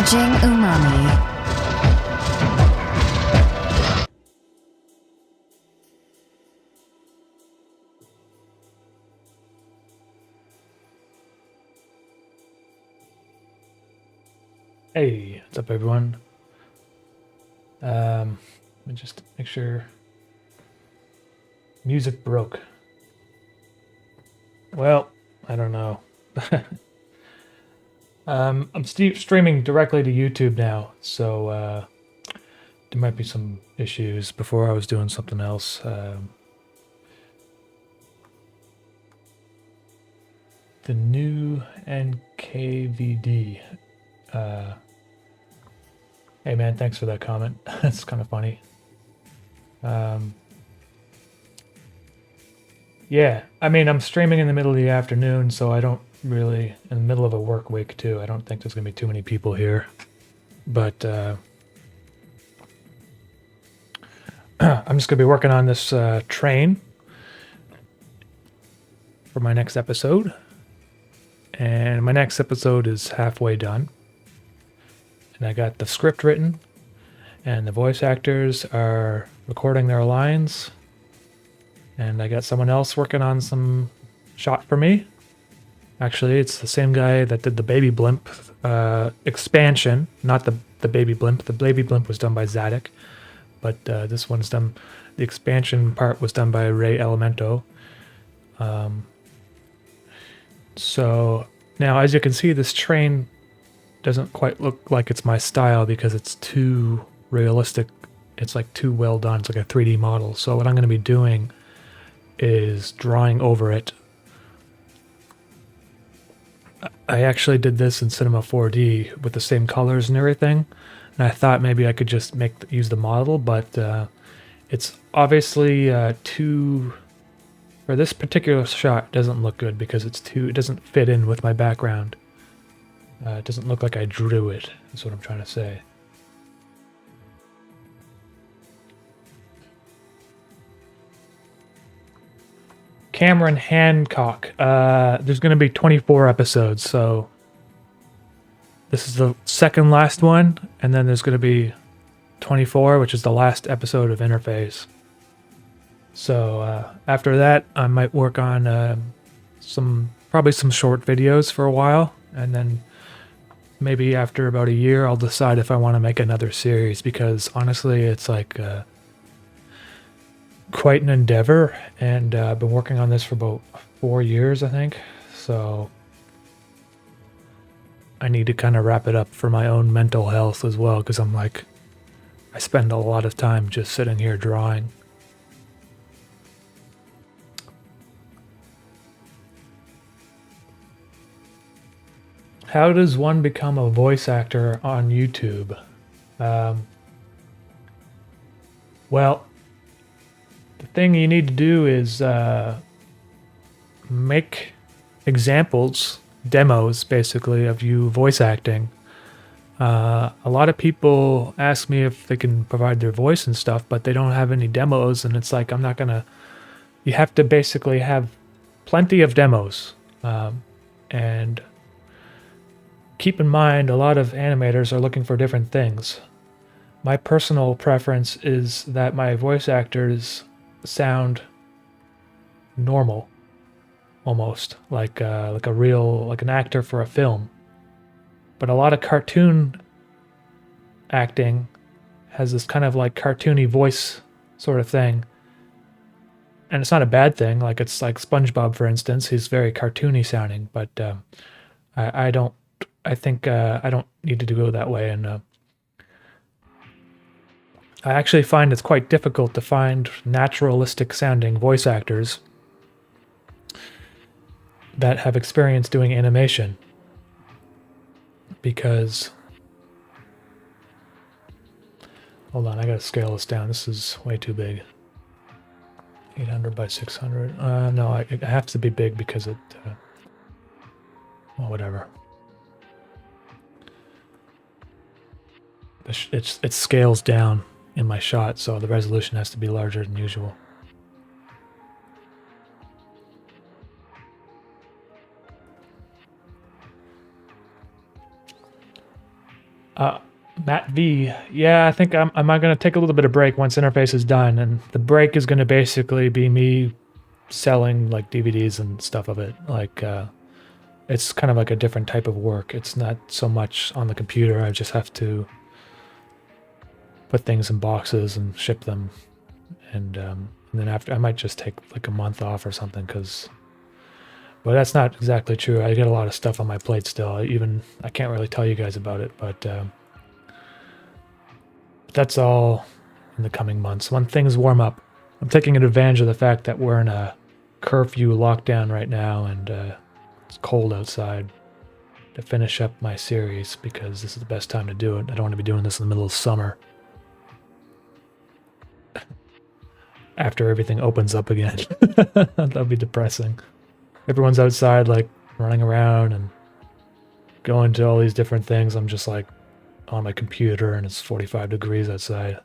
watching Umami. Hey, what's up everyone? Let me just make sure music broke. Well, I don't know. I'm streaming directly to YouTube now, so there might be some issues. Before I was doing something else. The new NKVD. Hey man, thanks for that comment. That's kind of funny. Yeah, I mean, I'm streaming in the middle of the afternoon, so I don't really, in the middle of a work week too, I don't think there's going to be too many people here. But I'm just going to be working on this train for my next episode. And my next episode is halfway done. And I got the script written, and the voice actors are recording their lines. And I got someone else working on some shot for me. Actually, it's the same guy that did the Baby Blimp expansion, not the Baby Blimp. The Baby Blimp was done by Zadok, but this one's done, the expansion part was done by Ray Elemento. So now, as you can see, this train doesn't quite look like it's my style because it's too realistic. It's like too well done. It's like a 3D model. So what I'm going to be doing is drawing over it. I actually did this in Cinema 4D with the same colors and everything, and I thought maybe I could just use the model, but it's obviously too, for this particular shot, it doesn't look good because it doesn't fit in with my background. It doesn't look like I drew it, is what I'm trying to say. Cameron Hancock. There's going to be 24 episodes, so this is the second last one, and then there's going to be 24, which is the last episode of Interface. So after that, I might work on probably some short videos for a while, and then maybe after about a year, I'll decide if I want to make another series, because honestly, it's like quite an endeavor, and I've been working on this for about 4 years, I think. So I need to kind of wrap it up for my own mental health as well, because I'm like, I spend a lot of time just sitting here drawing. How does one become a voice actor on YouTube? Well, the thing you need to do is make examples, demos, basically, of you voice acting. A lot of people ask me if they can provide their voice and stuff, but they don't have any demos, and it's like, I'm not gonna... You have to basically have plenty of demos. And keep in mind, a lot of animators are looking for different things. My personal preference is that my voice actors sound normal, almost like an actor for a film. But a lot of cartoon acting has this kind of like cartoony voice sort of thing, and it's not a bad thing. Like, it's like SpongeBob, for instance. He's very cartoony sounding, but I don't need to go that way, and I actually find it's quite difficult to find naturalistic sounding voice actors that have experience doing animation, because... Hold on, I gotta scale this down. This is way too big. 800 by 600. No, it has to be big because it... well, whatever. It scales down in my shot, so the resolution has to be larger than usual. Matt V. Yeah, I think I'm going to take a little bit of break once interface is done, and the break is going to basically be me selling like DVDs and stuff of it. Like it's kind of like a different type of work. It's not so much on the computer. I just have to put things in boxes and ship them, and then after I might just take like a month off or something because. But that's not exactly true. I get a lot of stuff on my plate still. I can't really tell you guys about it, but that's all in the coming months. When things warm up, I'm taking advantage of the fact that we're in a curfew lockdown right now and it's cold outside to finish up my series because this is the best time to do it. I don't want to be doing this in the middle of summer after everything opens up again. That'll be depressing. Everyone's outside like running around and going to all these different things. I'm just like on my computer and it's 45 degrees outside.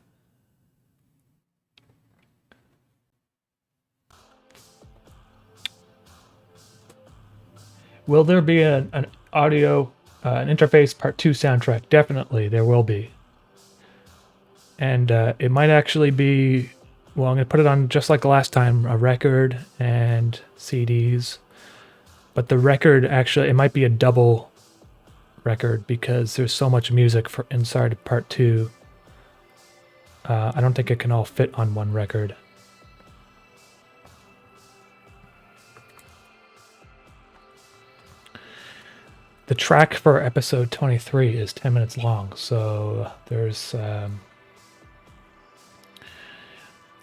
Will there be an audio, an interface part 2 soundtrack? Definitely, there will be. And it might actually be, well, I'm going to put it on just like last time, a record and CDs. But the record actually, it might be a double record because there's so much music for inside part 2. I don't think it can all fit on one record. The track for episode 23 is 10 minutes long, so there's...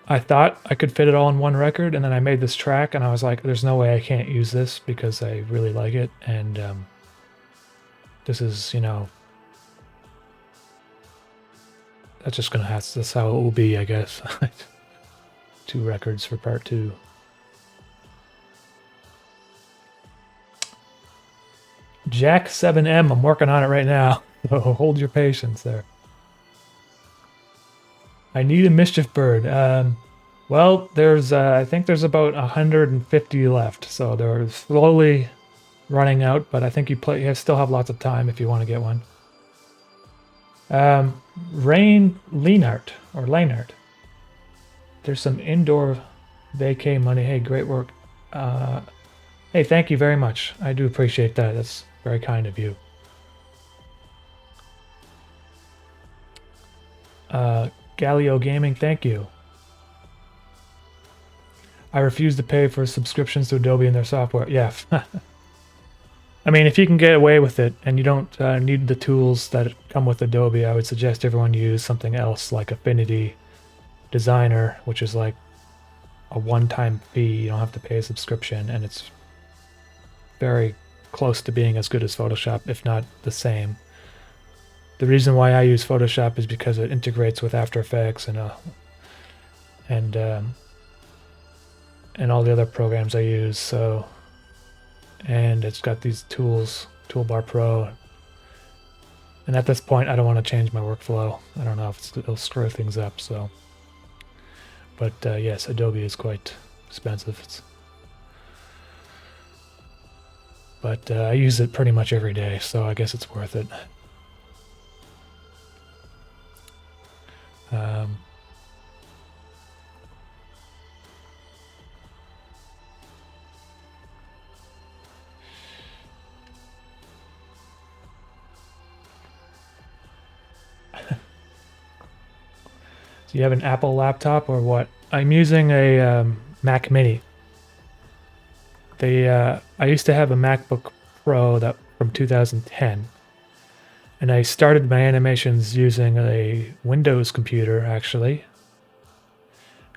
I thought I could fit it all in one record, and then I made this track, and I was like, there's no way I can't use this because I really like it, and this is, you know... That's just gonna have... That's how it will be, I guess. 2 records for part 2. Jack 7M, I'm working on it right now. So hold your patience there. I need a mischief bird. Well, there's I think there's about 150 left, so they're slowly running out. But I think you still have lots of time if you want to get one. Rain Leinart or Leinart. There's some indoor vacay money. Hey, great work. Hey, thank you very much. I do appreciate that. That's very kind of you. Galileo Gaming, thank you. I refuse to pay for subscriptions to Adobe and their software. Yeah. I mean, if you can get away with it and you don't need the tools that come with Adobe, I would suggest everyone use something else like Affinity Designer, which is like a one-time fee. You don't have to pay a subscription, and it's very close to being as good as Photoshop, if not the same. The reason why I use Photoshop is because it integrates with After Effects and all the other programs I use. So, and it's got these tools, Toolbar Pro. And at this point, I don't want to change my workflow. I don't know if it'll screw things up. So, but yes, Adobe is quite expensive. But I use it pretty much every day, so I guess it's worth it. So you have an Apple laptop or what? I'm using a Mac Mini. I used to have a MacBook Pro that from 2010, and I started my animations using a Windows computer actually,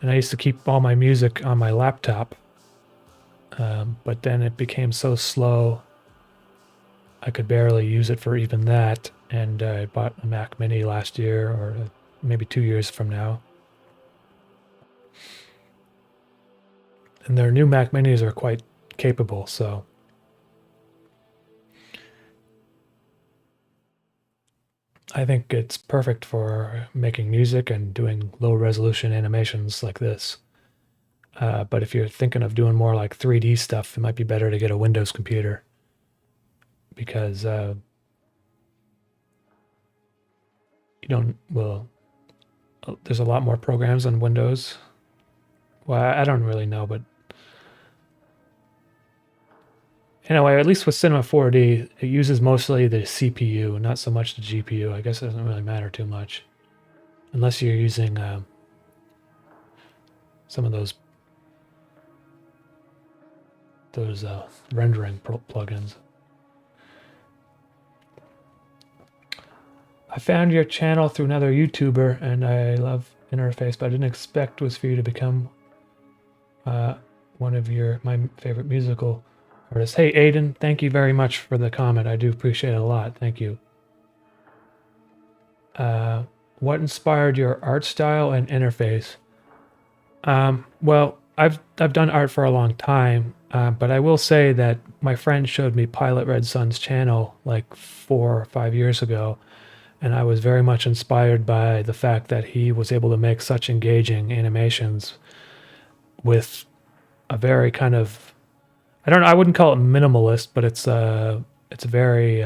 and I used to keep all my music on my laptop, but then it became so slow I could barely use it for even that, and I bought a Mac Mini last year, or maybe 2 years from now. And their new Mac Minis are quite capable, so I think it's perfect for making music and doing low resolution animations like this. But if you're thinking of doing more like 3D stuff, it might be better to get a Windows computer because you don't, well, there's a lot more programs on Windows. Well, I don't really know, but anyway, at least with Cinema 4D, it uses mostly the CPU, not so much the GPU. I guess it doesn't really matter too much. Unless you're using some of those rendering plugins. I found your channel through another YouTuber, and I love interface, but I didn't expect was for you to become one of my favorite musical artists. Hey, Aiden, thank you very much for the comment. I do appreciate it a lot. Thank you. What inspired your art style and interface? Well, I've done art for a long time, but I will say that my friend showed me Pilot Red Sun's channel like 4 or 5 years ago, and I was very much inspired by the fact that he was able to make such engaging animations with a very kind of, I don't know, I wouldn't call it minimalist, but it's a very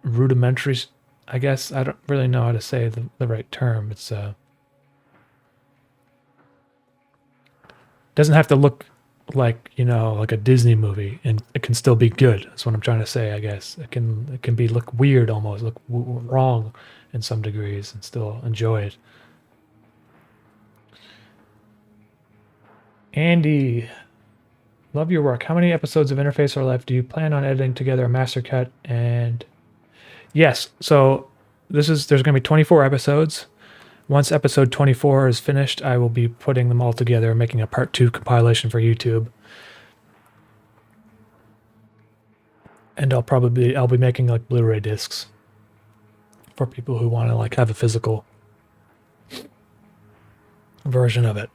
rudimentary, I guess. I don't really know how to say the right term. It's doesn't have to look like, you know, like a Disney movie, and it can still be good. That's what I'm trying to say, I guess. It can be look weird almost, look wrong in some degrees, and still enjoy it. Andy, love your work. How many episodes of Interface are left? Do you plan on editing together a master cut? And yes, so there's going to be 24 episodes. Once episode 24 is finished, I will be putting them all together and making a part 2 compilation for YouTube. And I'll be making like Blu-ray discs for people who want to like have a physical version of it.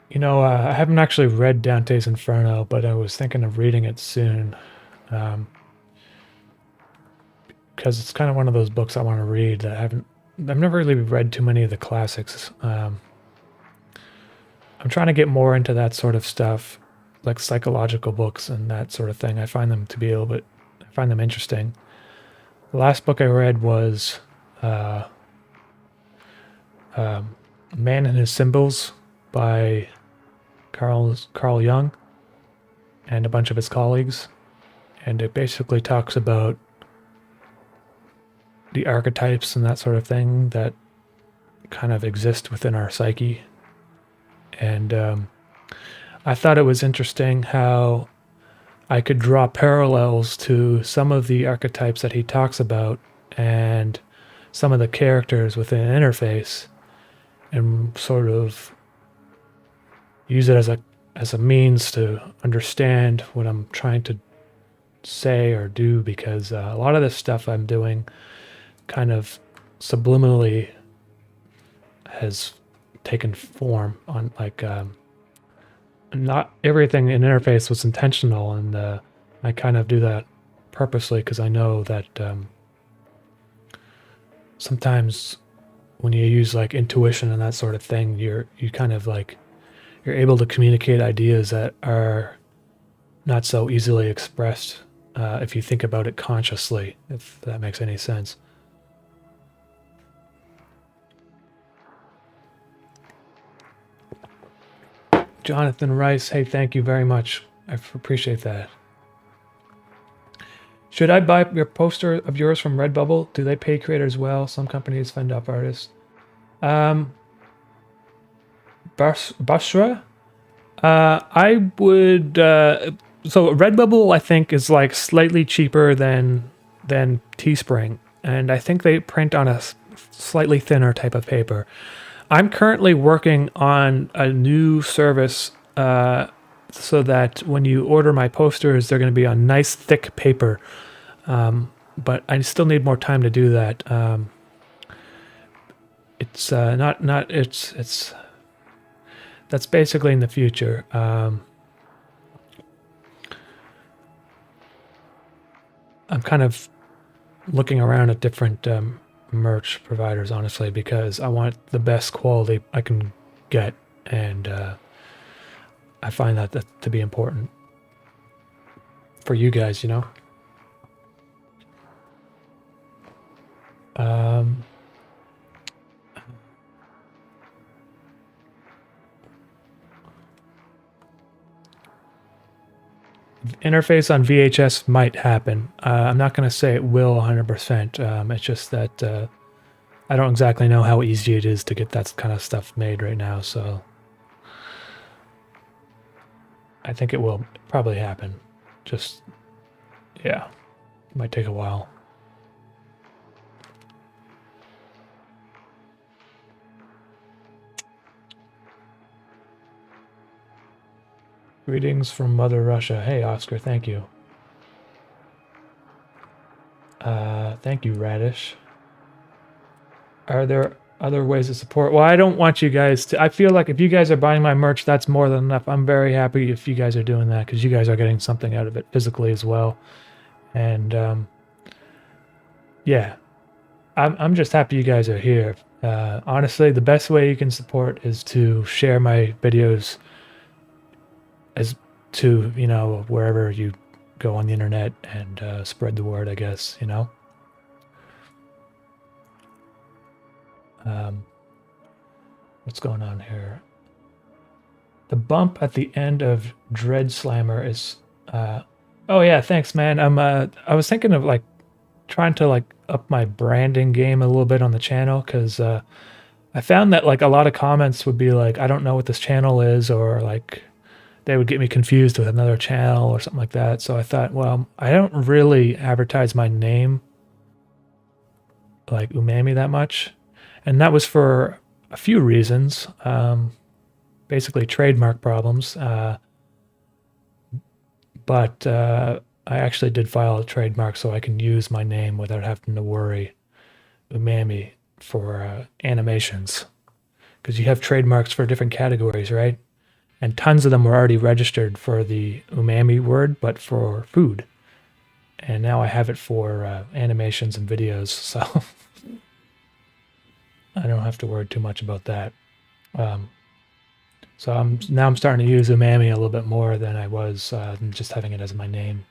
You know, I haven't actually read Dante's Inferno, but I was thinking of reading it soon. Because it's kind of one of those books I want to read that I've never really read too many of the classics. I'm trying to get more into that sort of stuff, like psychological books and that sort of thing. I find them to be I find them interesting. The last book I read was Man and His Symbols by Carl Jung and a bunch of his colleagues, and it basically talks about the archetypes and that sort of thing that kind of exist within our psyche. And I thought it was interesting how I could draw parallels to some of the archetypes that he talks about and some of the characters within Interface, and sort of use it as a means to understand what I'm trying to say or do, because a lot of this stuff I'm doing kind of subliminally has taken form on like not everything in Interface was intentional, and I kind of do that purposely because I know that sometimes when you use like intuition and that sort of thing, you kind of like you're able to communicate ideas that are not so easily expressed if you think about it consciously, if that makes any sense. Jonathan Rice, hey, thank you very much. I appreciate that. Should I buy your poster of yours from Redbubble? Do they pay creators well? Some companies fund up artists. Basra? I would... so Redbubble, I think, is like slightly cheaper than Teespring. And I think they print on a slightly thinner type of paper. I'm currently working on a new service so that when you order my posters, they're going to be on nice thick paper. But I still need more time to do that. It's that's basically in the future. kind of looking around at different merch providers, honestly, because I want the best quality I can get, and I find that to be important for you guys, you know. Interface on VHS might happen. I'm not going to say it will 100%. It's just that I don't exactly know how easy it is to get that kind of stuff made right now, so I think it will probably happen. Just, yeah, it might take a while. Greetings from Mother Russia. Hey, Oscar, thank you. Thank you, Radish. Are there other ways to support? Well, I don't want you guys to... I feel like if you guys are buying my merch, that's more than enough. I'm very happy if you guys are doing that, because you guys are getting something out of it physically as well. And, yeah. I'm just happy you guys are here. Honestly, the best way you can support is to share my videos as to, you know, wherever you go on the internet, and spread the word, I guess, you know. What's going on here? The bump at the end of Dread Slammer is oh yeah, thanks, man. I was thinking of like trying to like up my branding game a little bit on the channel, because I found that like a lot of comments would be like, I don't know what this channel is, or like they would get me confused with another channel or something like that. So I thought, well, I don't really advertise my name, like Umami, that much. And that was for a few reasons. Basically trademark problems. But I actually did file a trademark so I can use my name without having to worry. Umami for animations. Because you have trademarks for different categories, right? And tons of them were already registered for the umami word, but for food. And now I have it for animations and videos, so I don't have to worry too much about that. So I'm starting to use umami a little bit more than I was just having it as my name.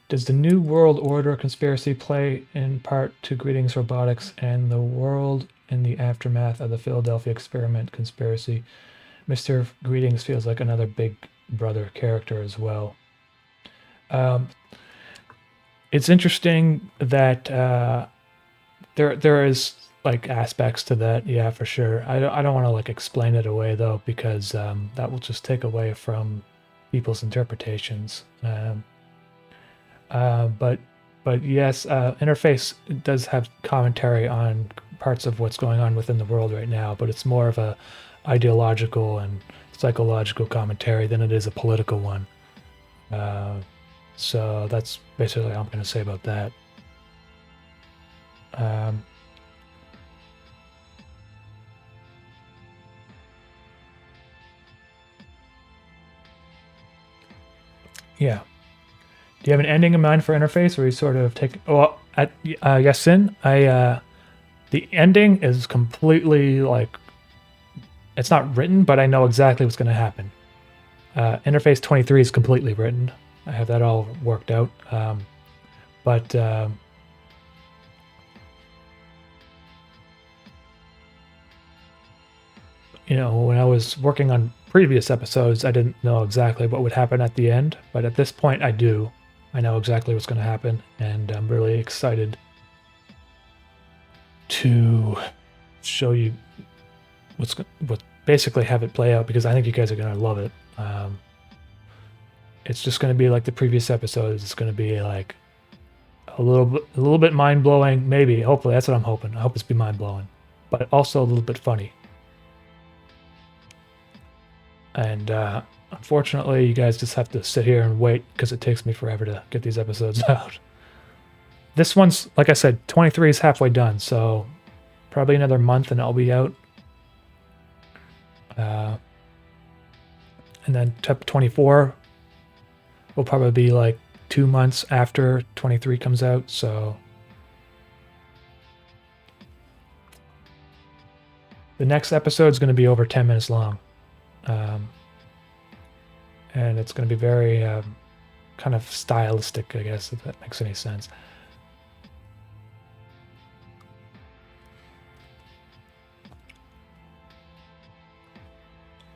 Does the New World Order conspiracy play in part to Greetings Robotics and the world in the aftermath of the Philadelphia experiment conspiracy? Mr. Greetings feels like another Big Brother character as well. It's interesting that there is like aspects to that, yeah, for sure. I don't want to like explain it away though, because that will just take away from people's interpretations. But yes, Interface does have commentary on parts of what's going on within the world right now, but it's more of a ideological and psychological commentary than it is a political one. So that's basically all I'm going to say about that. Yeah. Do you have an ending in mind for Interface, where you sort of take... Well, at Yasin, the ending is completely like... It's not written, but I know exactly what's going to happen. Interface 23 is completely written. I have that all worked out. But you know, when I was working on previous episodes, I didn't know exactly what would happen at the end. But at this point, I do. I know exactly what's going to happen, and I'm really excited to show you what basically have it play out, because I think you guys are going to love it. It's just going to be like the previous episodes. It's going to be like a little bit mind-blowing, maybe. Hopefully, that's what I'm hoping. I hope it's be mind-blowing, but also a little bit funny. And unfortunately, you guys just have to sit here and wait, because it takes me forever to get these episodes out. this one's, like I said, 23 is halfway done, so probably another month and I'll be out. And then 24 will probably be like 2 months after 23 comes out, so the next episode is going to be over 10 minutes long. And it's going to be very kind of stylistic, I guess, if that makes any sense.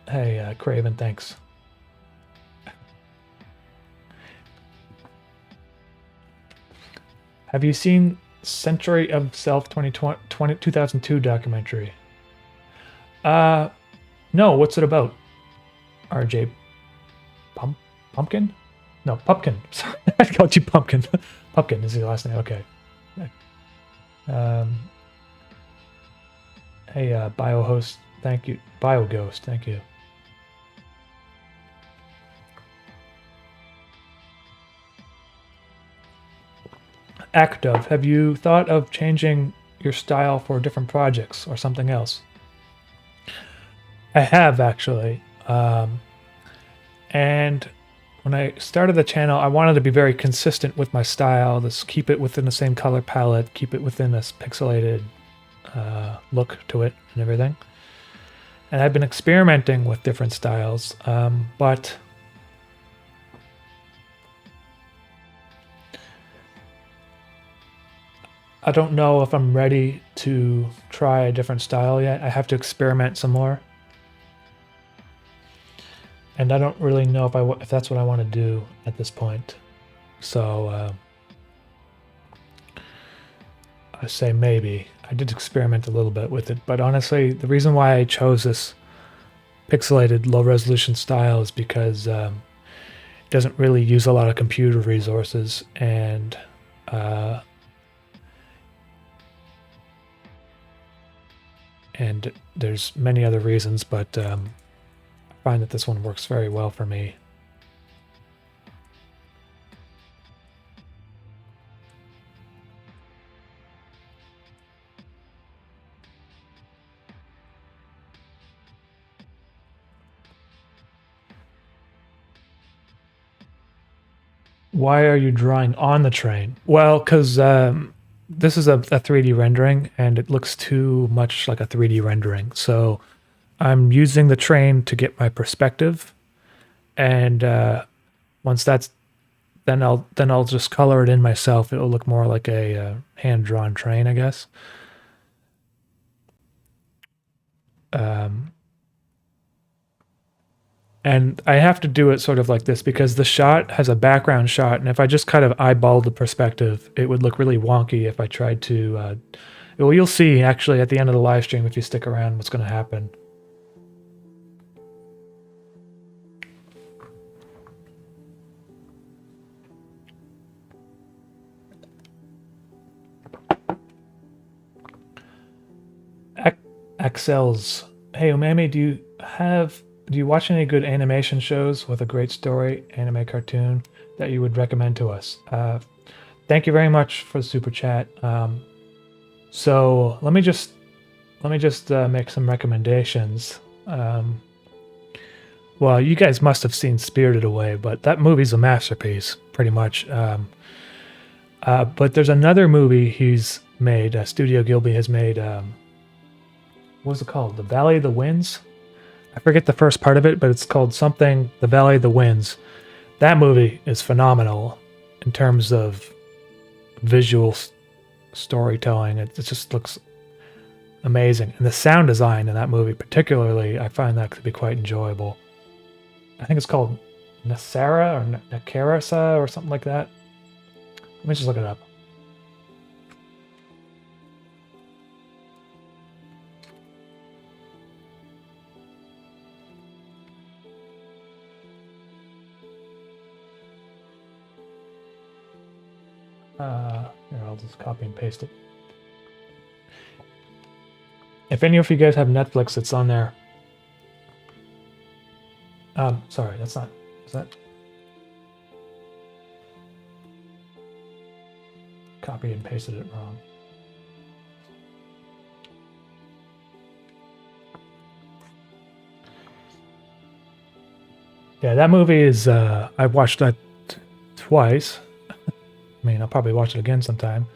Hey, Craven, thanks. Have you seen Century of Self 2002 documentary? No, what's it about? RJ Pumpkin? No, Pumpkin. Sorry, I called you Pumpkin. Pumpkin is your last name. Okay. Hey, BioHost, thank you. BioGhost, thank you. Actov, have you thought of changing your style for different projects or something else? I have, actually. And when I started the channel, I wanted to be very consistent with my style. Just keep it within the same color palette, keep it within this pixelated look to it and everything. And I've been experimenting with different styles, but I don't know if I'm ready to try a different style yet. I have to experiment some more. And I don't really know if that's what I want to do at this point. So I say maybe. I did experiment a little bit with it, but honestly, the reason why I chose this pixelated low-resolution style is because it doesn't really use a lot of computer resources, and there's many other reasons, but I find that this one works very well for me. Why are you drawing on the train? Well, because this is a 3D rendering, and it looks too much like a 3D rendering. So I'm using the train to get my perspective, and once that's then I'll just color it in myself. It'll look more like a hand-drawn train, I guess. And I have to do it sort of like this because the shot has a background shot, and if I just kind of eyeball the perspective, it would look really wonky if I tried to... well, you'll see, actually, at the end of the live stream, if you stick around, what's going to happen. Axels. Hey, Umami, do you watch any good animation shows with a great story, anime, cartoon, that you would recommend to us? Thank you very much for the super chat. So let me just make some recommendations. Well, you guys must have seen Spirited Away, but that movie's a masterpiece, pretty much. But there's another movie he's made, Studio Gilby has made. What was it called? The Valley of the Winds? I forget the first part of it, but it's called something, The Valley of the Winds. That movie is phenomenal in terms of visual storytelling. It just looks amazing. And the sound design in that movie particularly, I find that to be quite enjoyable. I think it's called Nasara or Nakarasa or something like that. Let me just look it up. Here, I'll just copy and paste it. If any of you guys have Netflix, it's on there. Sorry, that's not... Is that... copied and pasted it wrong. Yeah, that movie is, I've watched that twice. I mean, I'll probably watch it again sometime.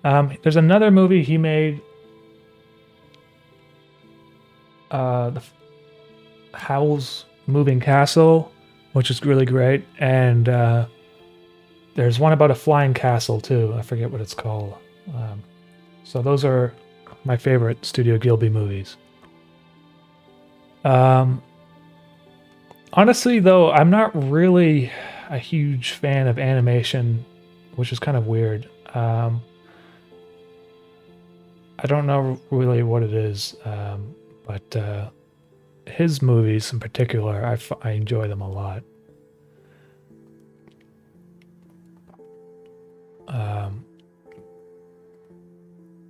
There's another movie he made, the Howl's Moving Castle, which is really great, and there's one about a flying castle too. I forget what it's called. So those are my favorite Studio Ghibli movies. Honestly, though, I'm not really a huge fan of animation, which is kind of weird. I don't know really what it is, but his movies in particular, I enjoy them a lot.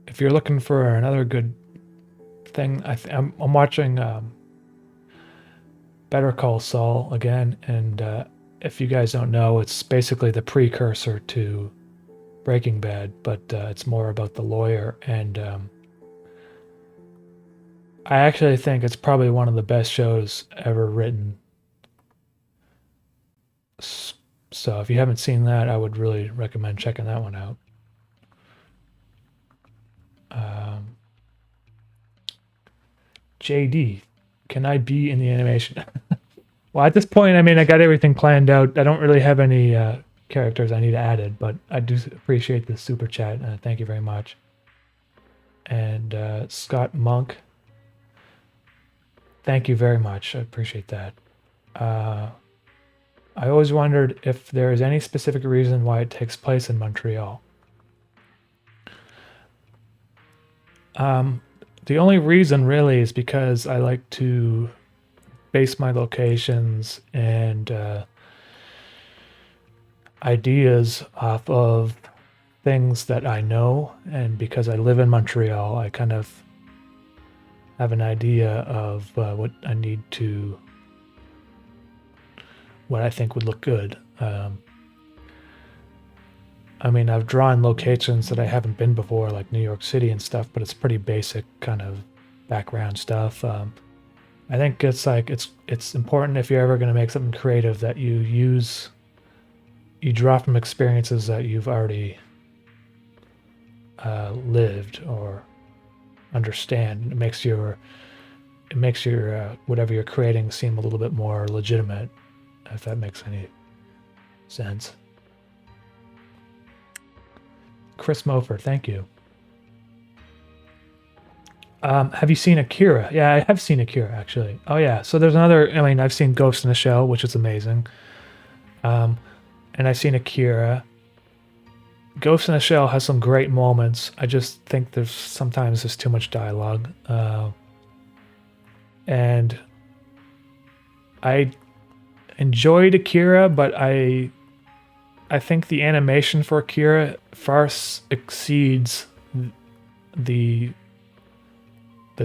If you're looking for another good thing, I'm watching Better Call Saul again, and if you guys don't know, it's basically the precursor to Breaking Bad, but it's more about the lawyer, and I actually think it's probably one of the best shows ever written. So if you haven't seen that, I would really recommend checking that one out. JD, can I be in the animation? Well, at this point, I mean, I got everything planned out. I don't really have any characters I need added, but I do appreciate the super chat. Thank you very much. And Scott Monk, thank you very much. I appreciate that. I always wondered if there is any specific reason why it takes place in Montreal. The only reason really is because I like to base my locations and ideas off of things that I know, and because I live in Montreal, I kind of have an idea of what I need to, what I think would look good. I mean, I've drawn locations that I haven't been before, like New York City and stuff, but it's pretty basic kind of background stuff. I think it's like it's important if you're ever going to make something creative that you draw from experiences that you've already lived or understand. It makes your whatever you're creating seem a little bit more legitimate, if that makes any sense. Chris Mofer, thank you. Have you seen Akira? Yeah, I have seen Akira, actually. Oh, yeah. So there's another... I mean, I've seen Ghost in the Shell, which is amazing. And I've seen Akira. Ghost in the Shell has some great moments. I just think sometimes there's too much dialogue. And I enjoyed Akira, but I think the animation for Akira far exceeds the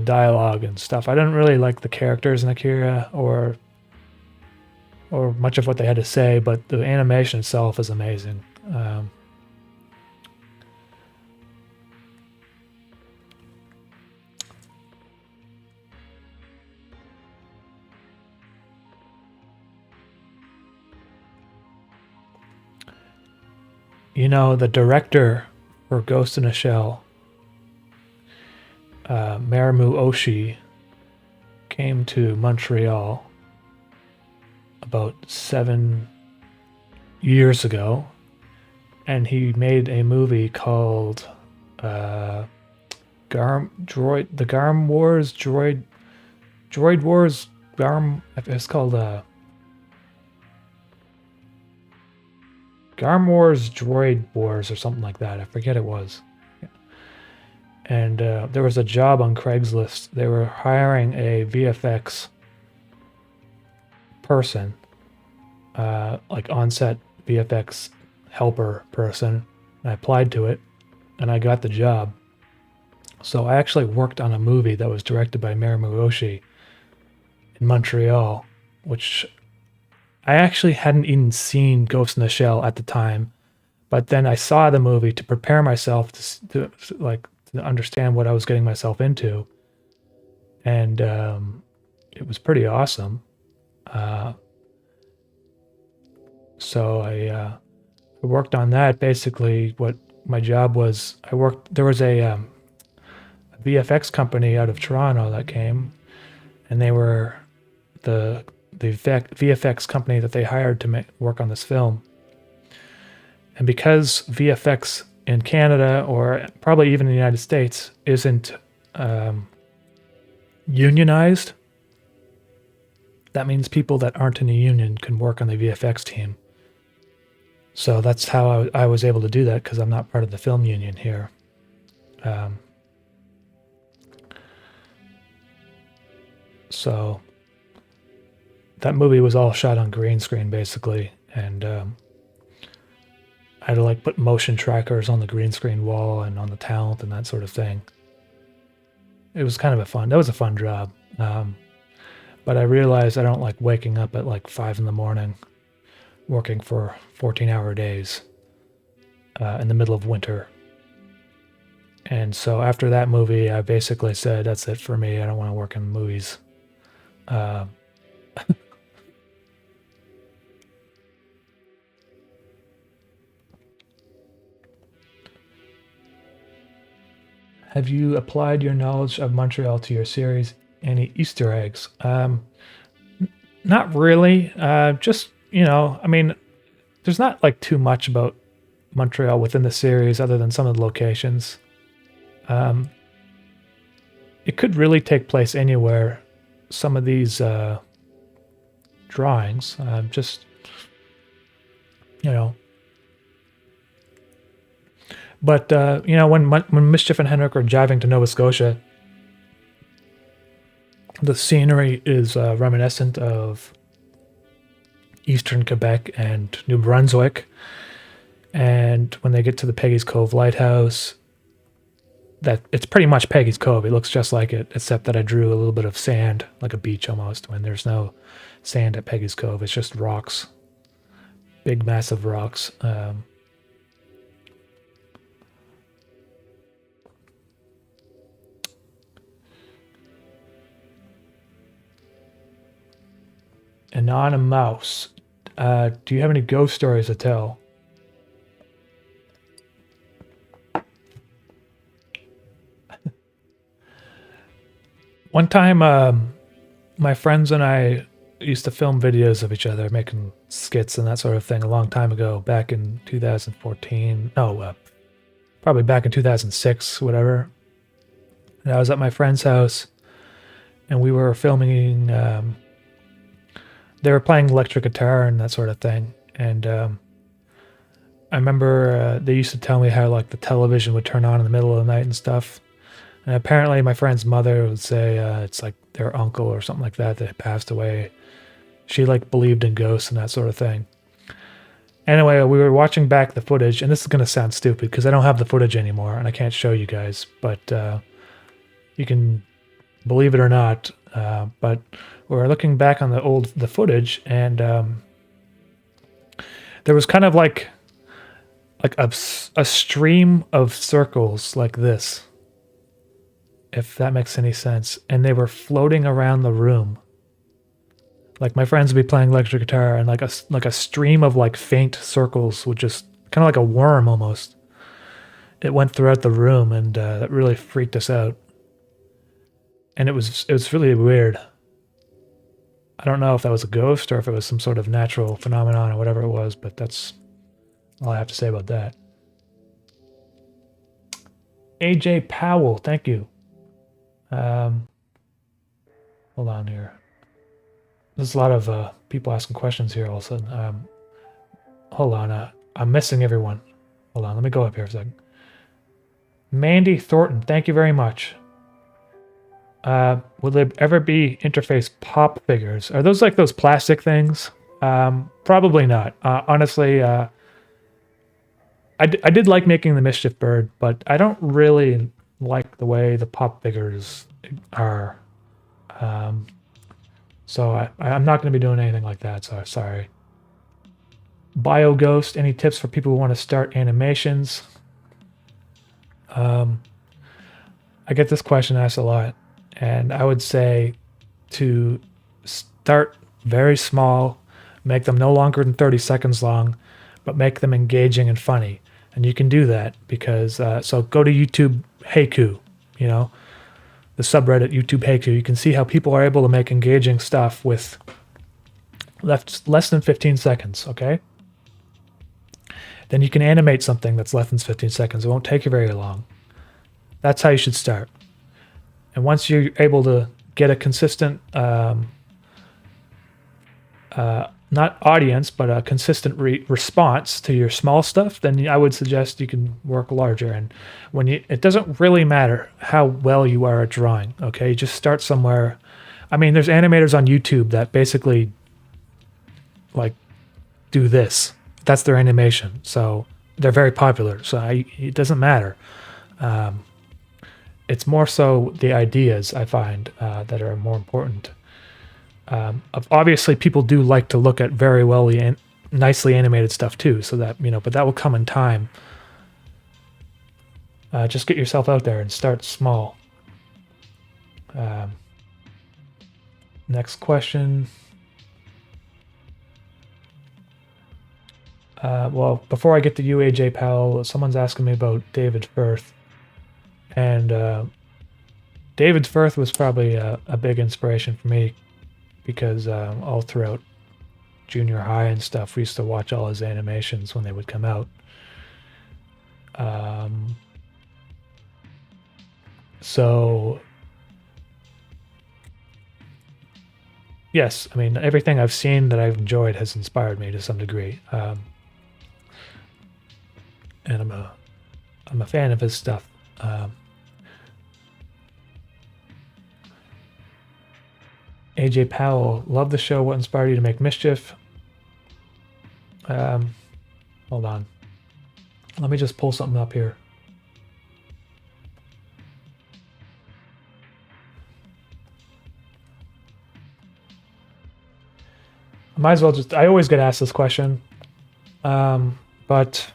dialogue and stuff. I didn't really like the characters in Akira or much of what they had to say, but the animation itself is amazing. You know, the director for Ghost in a Shell, Marimu Oshii, came to Montreal about 7 years ago, and he made a movie called Droid Wars. It's called Garm Wars, Droid Wars, or something like that. I forget it was. And there was a job on Craigslist. They were hiring a VFX person, like on-set VFX helper person. I applied to it, and I got the job. So I actually worked on a movie that was directed by Marimu Oshii in Montreal, which I actually hadn't even seen Ghost in the Shell at the time, But then I saw the movie to prepare myself to understand what I was getting myself into, and it was pretty awesome. So I worked on that. Basically, what my job was, there was a VFX company out of Toronto that came, and they were the VFX company that they hired to work on this film. And because VFX in Canada, or probably even in the United States, isn't unionized, that means people that aren't in a union can work on the VFX team. So that's how I was able to do that, because I'm not part of the film union here. So that movie was all shot on green screen, basically, and I had to like put motion trackers on the green screen wall and on the talent and that sort of thing. It was kind of that was a fun job. But I realized I don't like waking up at like 5 in the morning working for 14-hour days in the middle of winter. And so after that movie, I basically said, that's it for me. I don't want to work in movies. Have you applied your knowledge of Montreal to your series? Any Easter eggs? Not really. Just, I mean, there's not like too much about Montreal within the series other than some of the locations. It could really take place anywhere. Some of these drawings, just, But, when Mischief and Henrik are driving to Nova Scotia, the scenery is reminiscent of eastern Quebec and New Brunswick. And when they get to the Peggy's Cove Lighthouse, it's pretty much Peggy's Cove. It looks just like it, except that I drew a little bit of sand, like a beach almost, when there's no sand at Peggy's Cove. It's just rocks, big, massive rocks. Anonymous, do you have any ghost stories to tell? One time, my friends and I used to film videos of each other, making skits and that sort of thing a long time ago, back in 2014. No, probably back in 2006, whatever. And I was at my friend's house, and we were filming. They were playing electric guitar and that sort of thing. And I remember they used to tell me how like the television would turn on in the middle of the night and stuff. And apparently my friend's mother would say it's like their uncle or something like that that passed away. She like believed in ghosts and that sort of thing. Anyway, we were watching back the footage, and this is going to sound stupid because I don't have the footage anymore and I can't show you guys, but you can believe it or not. But we're looking back on the footage, and there was kind of like a stream of circles like this, if that makes any sense, and they were floating around the room. Like my friends would be playing electric guitar, and like a stream of like faint circles would just kind of like a worm almost. It went throughout the room, and that really freaked us out. And it was really weird. I don't know if that was a ghost or if it was some sort of natural phenomenon or whatever it was, but that's all I have to say about that. AJ Powell, thank you. Hold on here. There's a lot of people asking questions here all of a sudden. Hold on, I'm missing everyone. Hold on, let me go up here for a second. Mandy Thornton, thank you very much. Will there ever be interface pop figures? Are those like those plastic things? Probably not. Honestly, I did like making the Mischief Bird, but I don't really like the way the pop figures are. So I'm not going to be doing anything like that, so sorry. BioGhost, any tips for people who want to start animations? I get this question asked a lot, and I would say to start very small, make them no longer than 30 seconds long, but make them engaging and funny. And you can do that because, so go to YouTube Haiku, you know, the subreddit YouTube Haiku. You can see how people are able to make engaging stuff with less than 15 seconds, okay? Then you can animate something that's less than 15 seconds. It won't take you very long. That's how you should start. And once you're able to get a consistent, not audience, but a consistent response to your small stuff, then I would suggest you can work larger. And when it doesn't really matter how well you are at drawing, okay? Just start somewhere. I mean, there's animators on YouTube that basically like do this. That's their animation. So they're very popular. So it doesn't matter. It's more so the ideas I find that are more important. Obviously, people do like to look at very well and nicely animated stuff too. So that, you know, but that will come in time. Just get yourself out there and start small. Next question. Well, before I get to you, AJ Powell, someone's asking me about David Firth. And David Firth was probably a big inspiration for me because all throughout junior high and stuff, we used to watch all his animations when they would come out. So, yes, I mean, everything I've seen that I've enjoyed has inspired me to some degree. And I'm a fan of his stuff. AJ Powell, love the show. What inspired you to make Mischief? Hold on. Let me just pull something up here. I might as well I always get asked this question. But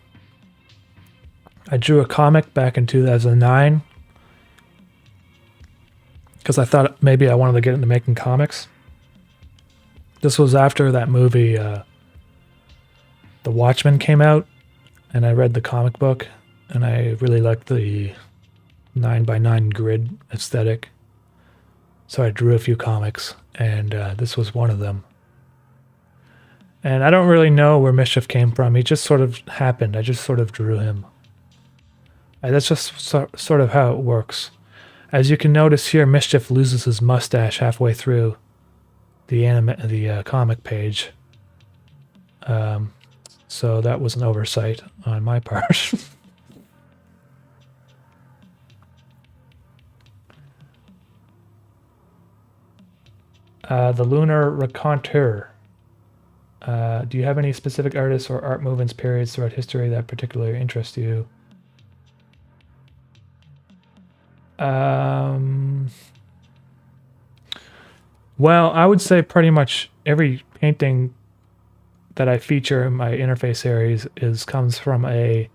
I drew a comic back in 2009 because I thought maybe I wanted to get into making comics. This was after that movie, The Watchmen, came out, and I read the comic book, and I really liked the 9x9 grid aesthetic. So I drew a few comics, and this was one of them. And I don't really know where Mischief came from. He just sort of happened. I just sort of drew him. That's just sort of how it works. As you can notice here, Mischief loses his mustache halfway through the comic page. So that was an oversight on my part. The Lunar Raconteur. Do you have any specific artists or art movements, periods throughout history that particularly interest you? Well, I would say pretty much every painting that I feature in my interface series comes from a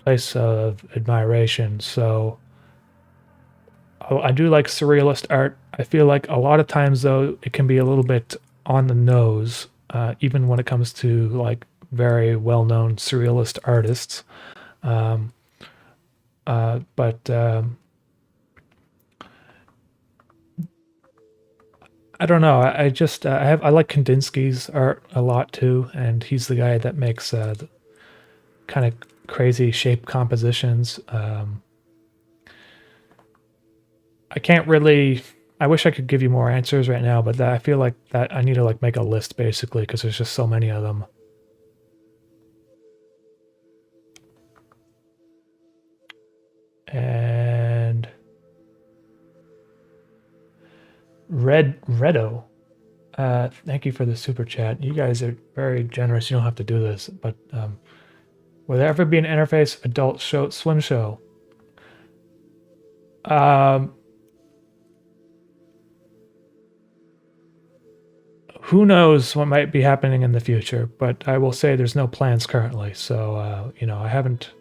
place of admiration. So I do like surrealist art. I feel like a lot of times, though, it can be a little bit on the nose, even when it comes to like very well-known surrealist artists. But I don't know. I just I like Kandinsky's art a lot too, and he's the guy that makes the kind of crazy shape compositions. I can't really. I wish I could give you more answers right now, but I feel like that I need to like make a list basically because there's just so many of them. And Redo, thank you for the super chat. You guys are very generous. You don't have to do this, but will there ever be an interface adult swim show? who knows what might be happening in the future, but I will say there's no plans currently. So, you know, I haven't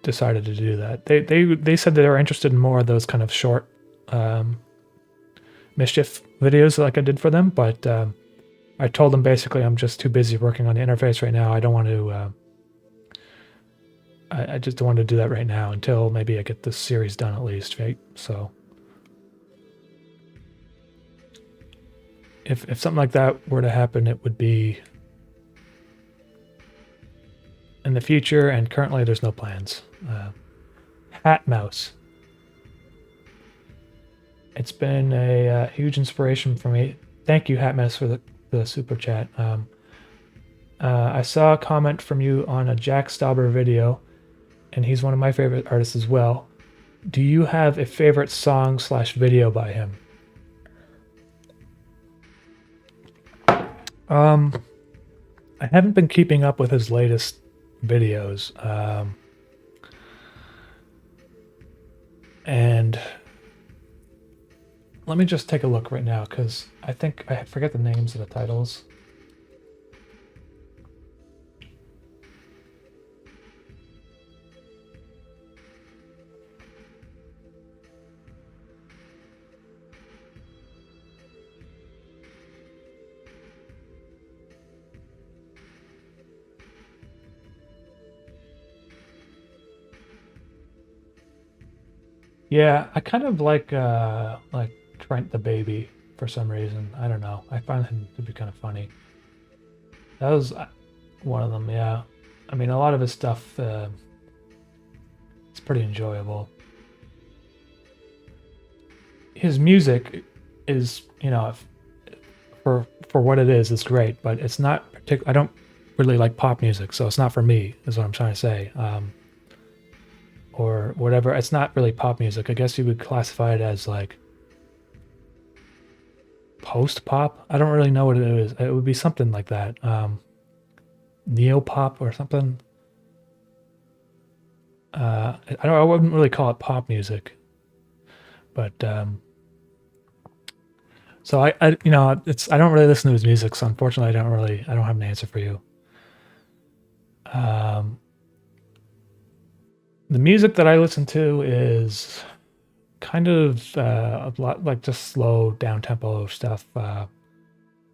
decided to do that. They said they were interested in more of those kind of short mischief videos like I did for them, but I told them basically I'm just too busy working on the interface right now. I don't want to. I just don't want to do that right now until maybe I get this series done at least, right? So if something like that were to happen, it would be in the future, and currently there's no plans. Hat Mouse. It's been a huge inspiration for me. Thank you, Hat Mouse, for the super chat. I saw a comment from you on a Jack Stauber video, and he's one of my favorite artists as well. Do you have a favorite song / video by him? I haven't been keeping up with his latest videos. And let me just take a look right now, because I think I forget the names of the titles. Yeah, I kind of like Trent the Baby for some reason. I don't know. I find him to be kind of funny. That was one of them, yeah. I mean, a lot of his stuff it's pretty enjoyable. His music is, you know, for what it is great, but it's not I don't really like pop music, so it's not for me, is what I'm trying to say. Or whatever. It's not really pop music. I guess you would classify it as like post-pop. I don't really know what it is. It would be something like that. Neo-pop or something. I wouldn't really call it pop music. But so I you know, I don't really listen to his music, so unfortunately I don't have an answer for you. The music that I listen to is kind of a lot like just slow down tempo stuff. I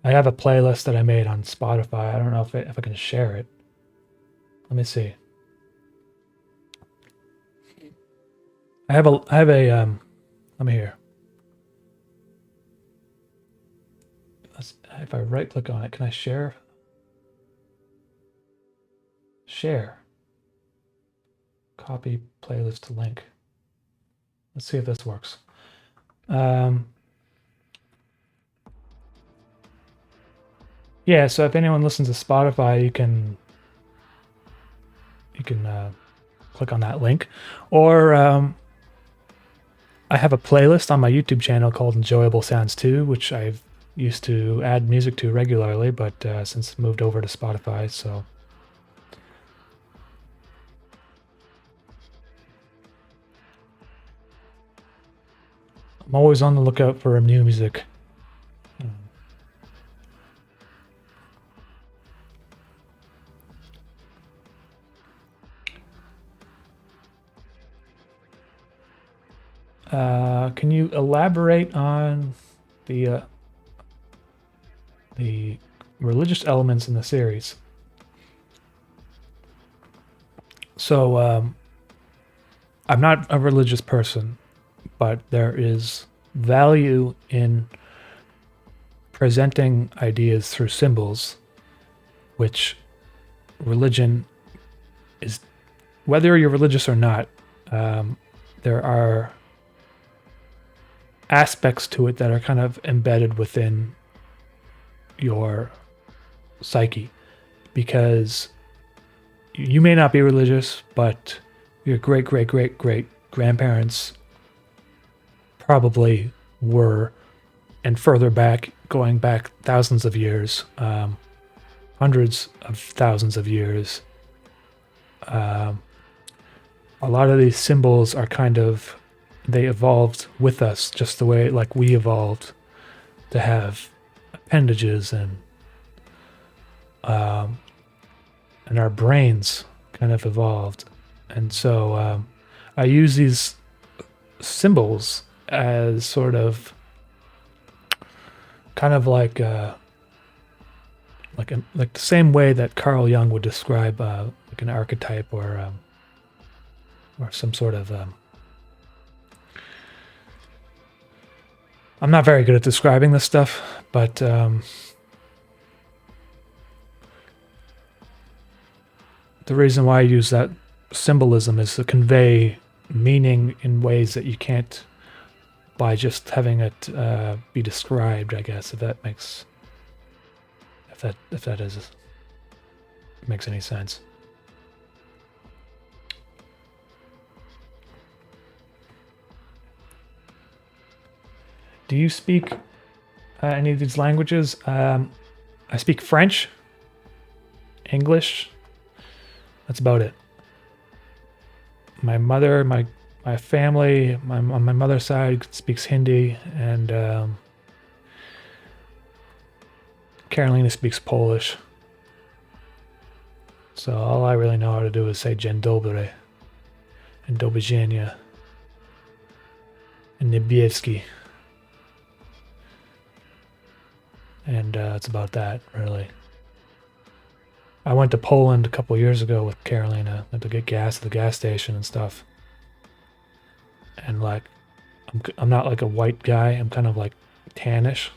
have a playlist that I made on Spotify. I don't know if I can share it. Let me see. I have a let me hear. If I right click on it, can I share? Share. Copy playlist to link. Let's see if this works. Yeah, so if anyone listens to Spotify, you can click on that link, or I have a playlist on my YouTube channel called Enjoyable Sounds 2, which I've used to add music to regularly, but since moved over to Spotify, so. I'm always on the lookout for new music. Can you elaborate on the religious elements in the series? So I'm not a religious person, but there is value in presenting ideas through symbols, which religion is, whether you're religious or not, there are aspects to it that are kind of embedded within your psyche, because you may not be religious, but your great grandparents probably were, and further back, going back thousands of years, hundreds of thousands of years. A lot of these symbols are kind of they evolved with us, just the way like we evolved to have appendages and our brains kind of evolved. And so I use these symbols as sort of kind of like the same way that Carl Jung would describe like an archetype or some sort of I'm not very good at describing this stuff, but the reason why I use that symbolism is to convey meaning in ways that you can't by just having it be described, I guess, if that makes makes any sense. Do you speak any of these languages? I speak French, English. That's about it. My mother, my family, on my mother's side speaks Hindi, and Carolina speaks Polish. So all I really know how to do is say Dzień dobry, and do widzenia, and niebieski. And it's about that, really. I went to Poland a couple years ago with Carolina, went to get gas at the gas station and stuff. And like, I'm not like a white guy, I'm kind of like tannish.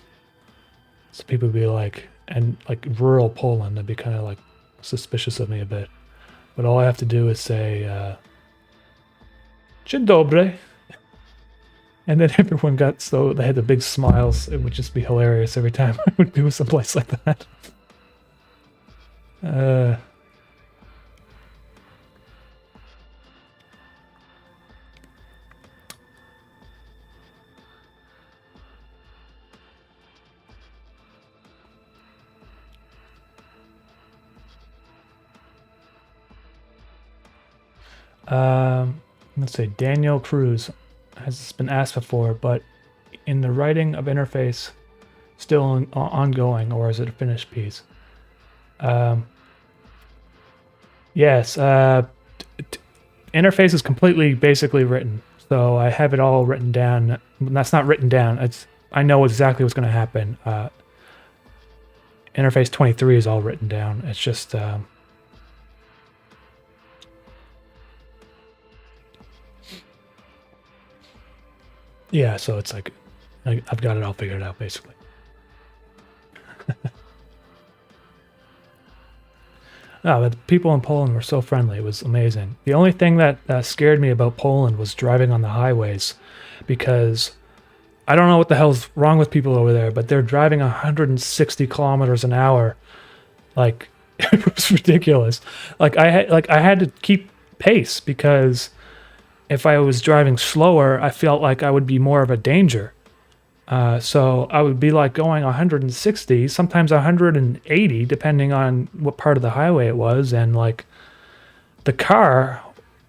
So people would be like, and like rural Poland, they'd be kind of like suspicious of me a bit. But all I have to do is say, Dzień dobry. And then everyone got so, they had the big smiles. It would just be hilarious every time I would do someplace like that. Let's say Daniel Cruz has been asked before, but in the writing of interface, still ongoing, or is it a finished piece? Yes, interface is completely basically written, so I have it all written down. That's not written down. I know exactly what's going to happen. Interface 23 is all written down. It's just yeah, so it's like I've got it all figured out basically. No, but the people in Poland were so friendly. It was amazing. The only thing that scared me about Poland was driving on the highways, because I don't know what the hell's wrong with people over there, but they're driving 160 kilometers an hour. Like, it was ridiculous. Like I had to keep pace, because if I was driving slower, I felt like I would be more of a danger. So I would be like going 160, sometimes 180, depending on what part of the highway it was. And like the car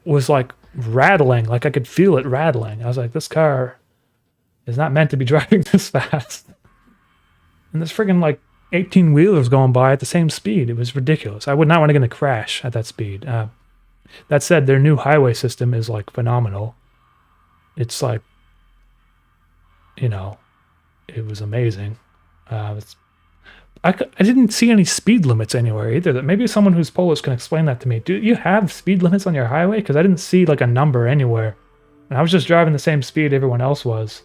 was like rattling, like I could feel it rattling. I was like, this car is not meant to be driving this fast. And there's friggin' like 18 wheelers going by at the same speed. It was ridiculous. I would not want to get in a crash at that speed. That said, their new highway system is like phenomenal. It's like, you know, it was amazing. I didn't see any speed limits anywhere either. That maybe someone who's Polish can explain that to me. Do you have speed limits on your highway? Because I didn't see like a number anywhere. And I was just driving the same speed everyone else was.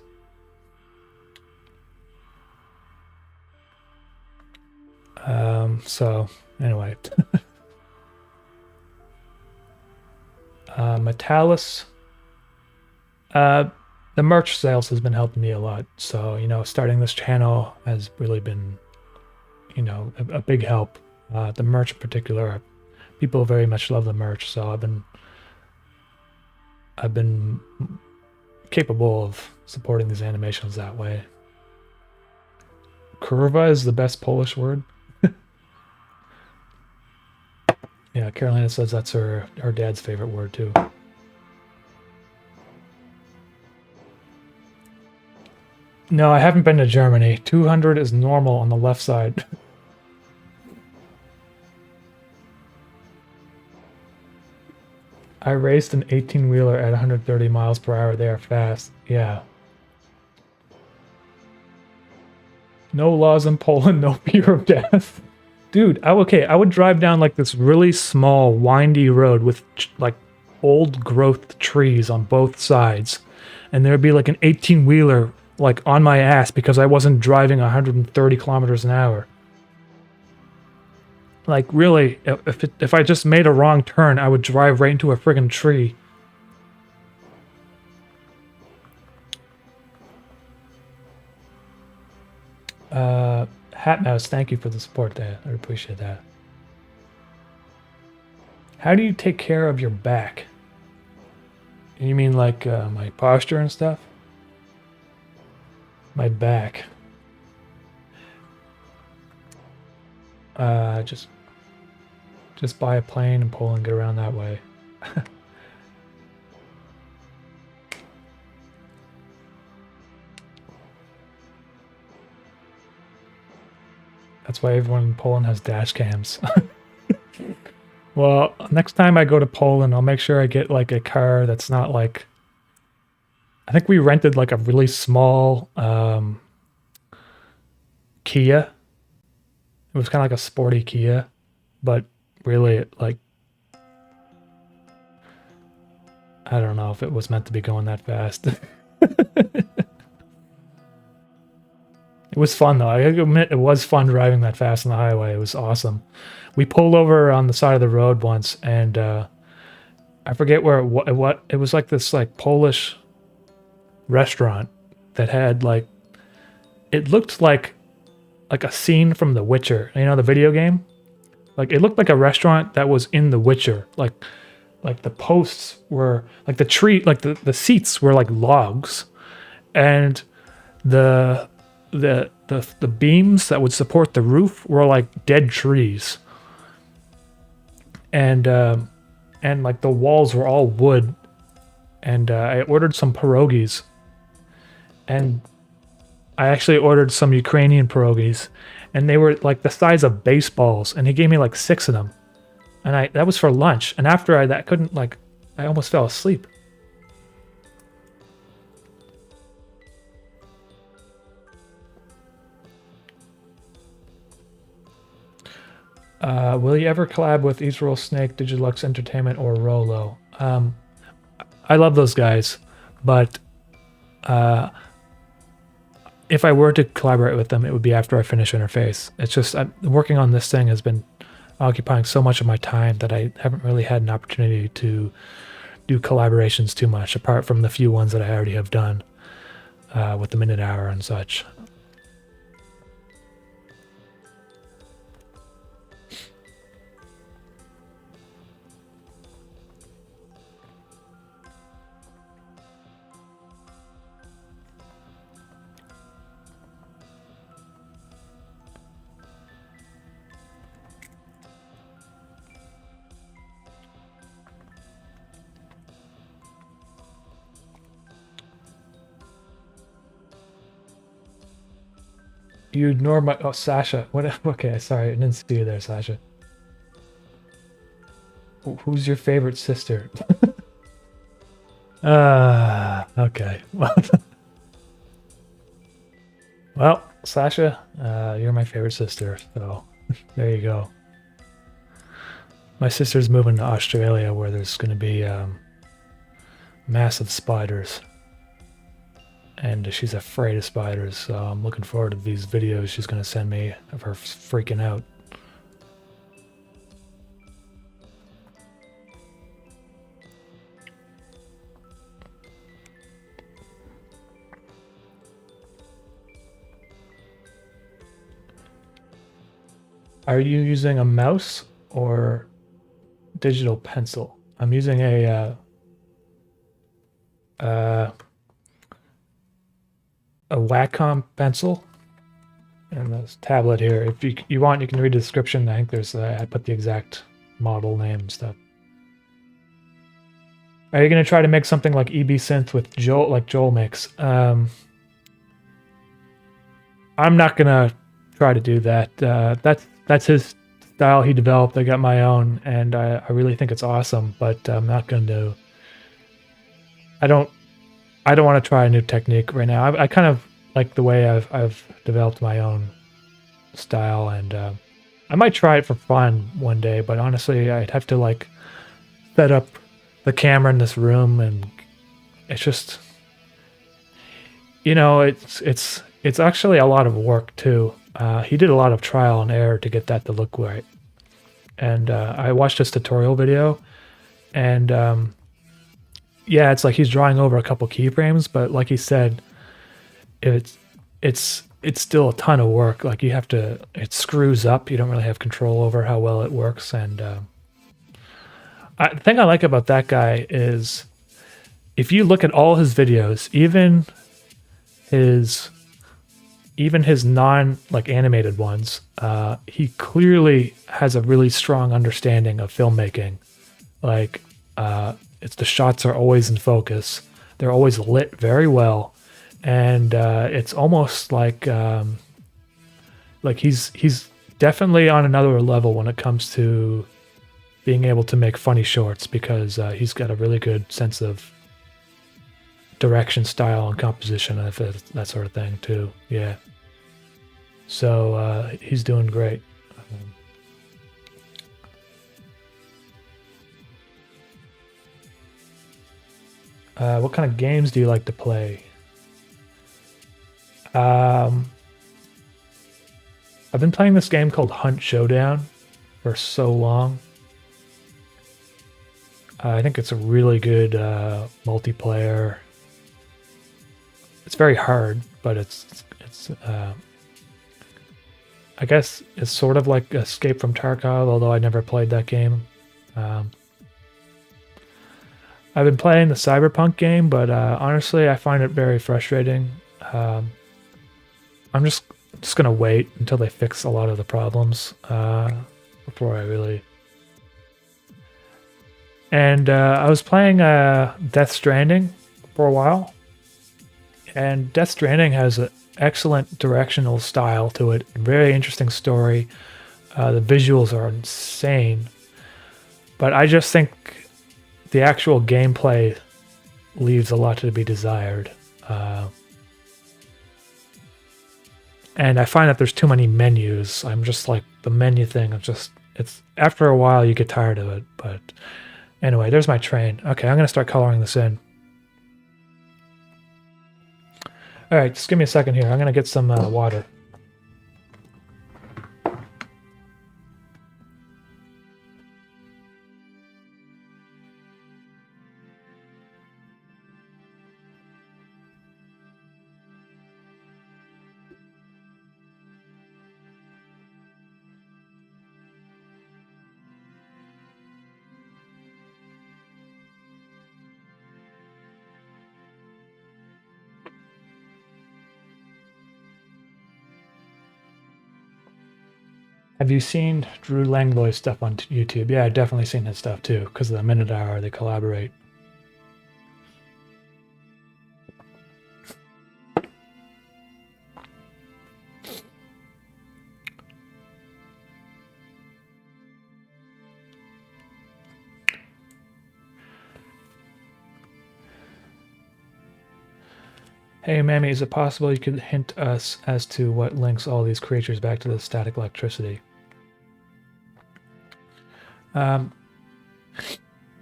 So anyway. Metallis. The merch sales has been helping me a lot. So, you know, starting this channel has really been, you know, a big help. The merch in particular, people very much love the merch. So I've been capable of supporting these animations that way. Kurwa is the best Polish word. Yeah, Carolina says that's her dad's favorite word too. No, I haven't been to Germany. 200 is normal on the left side. I raced an 18-wheeler at 130 miles per hour. They are fast. Yeah. No laws in Poland, no fear of death. Dude, I would drive down like this really small, windy road with like old growth trees on both sides. And there'd be like an 18-wheeler like on my ass because I wasn't driving 130 kilometers an hour. Like really, if I just made a wrong turn, I would drive right into a friggin' tree. Hat Mouse, thank you for the support there. I appreciate that. How do you take care of your back? You mean like my posture and stuff? My back. Just buy a plane and pull and get around that way. That's why everyone in Poland has dash cams. Well, next time I go to Poland, I'll make sure I get like a car that's not like... I think we rented like a really small Kia. It was kind of like a sporty Kia, but really like... I don't know if it was meant to be going that fast. It was fun though. I admit it was fun driving that fast on the highway. It was awesome. We pulled over on the side of the road once, and I forget where it was like this like Polish restaurant that had like it looked like a scene from The Witcher. You know, the video game. Like it looked like a restaurant that was in The Witcher. Like the posts were like the tree, like the seats were like logs, and the beams that would support the roof were like dead trees, and like the walls were all wood. And I ordered some pierogies, and I actually ordered some Ukrainian pierogies, and they were like the size of baseballs, and he gave me like 6 of them, and that was for lunch. And after I couldn't, like, I almost fell asleep. Will you ever collab with Israel Snake, Digilux Entertainment, or Rolo? I love those guys, but if I were to collaborate with them, it would be after I finish Interface. It's just working on this thing has been occupying so much of my time that I haven't really had an opportunity to do collaborations too much, apart from the few ones that I already have done with the Minute Hour and such. You ignore my... Oh, Sasha. What? Okay, sorry. I didn't see you there, Sasha. Who's your favorite sister? Okay. Well, Sasha, you're my favorite sister, so there you go. My sister's moving to Australia where there's going to be massive spiders. And she's afraid of spiders, so I'm looking forward to these videos she's going to send me of her freaking out. Are you using a mouse or digital pencil? I'm using a Wacom pencil and this tablet here. If you want, you can read the description. I think there's I put the exact model name and stuff. Are you gonna try to make something like EB Synth with Joel, like Joel makes? I'm not gonna try to do that. That's his style he developed. I got my own, and I really think it's awesome. But I'm not going to. I don't want to try a new technique right now. I kind of like the way I've developed my own style, and I might try it for fun one day. But honestly, I'd have to like set up the camera in this room, and it's just, you know, it's actually a lot of work too. He did a lot of trial and error to get that to look right. And I watched this tutorial video, and yeah, it's like he's drawing over a couple keyframes, but like he said, it's still a ton of work. Like you have to, it screws up. You don't really have control over how well it works. And the thing I like about that guy is if you look at all his videos, even his non like animated ones, he clearly has a really strong understanding of filmmaking. Like it's the shots are always in focus. They're always lit very well, and it's almost like he's definitely on another level when it comes to being able to make funny shorts, because he's got a really good sense of direction, style, and composition, and that sort of thing too. Yeah. So he's doing great. What kind of games do you like to play? I've been playing this game called Hunt Showdown for so long. I think it's a really good multiplayer. It's very hard, but it's I guess it's sort of like Escape from Tarkov, although I never played that game. I've been playing the Cyberpunk game, but honestly, I find it very frustrating. I'm just gonna wait until they fix a lot of the problems before I really. And I was playing Death Stranding for a while, and Death Stranding has an excellent directional style to it. Very interesting story. The visuals are insane, but I just think the actual gameplay leaves a lot to be desired. And I find that there's too many menus. I'm just like, the menu thing, it's after a while you get tired of it. But anyway, there's my train. Okay, I'm gonna start coloring this in. All right, just give me a second here. I'm gonna get some water. Have you seen Drew Langlois stuff on YouTube? Yeah, I've definitely seen his stuff too, because of the Minute Hour, they collaborate. Hey, Mammy, is it possible you could hint us as to what links all these creatures back to the static electricity?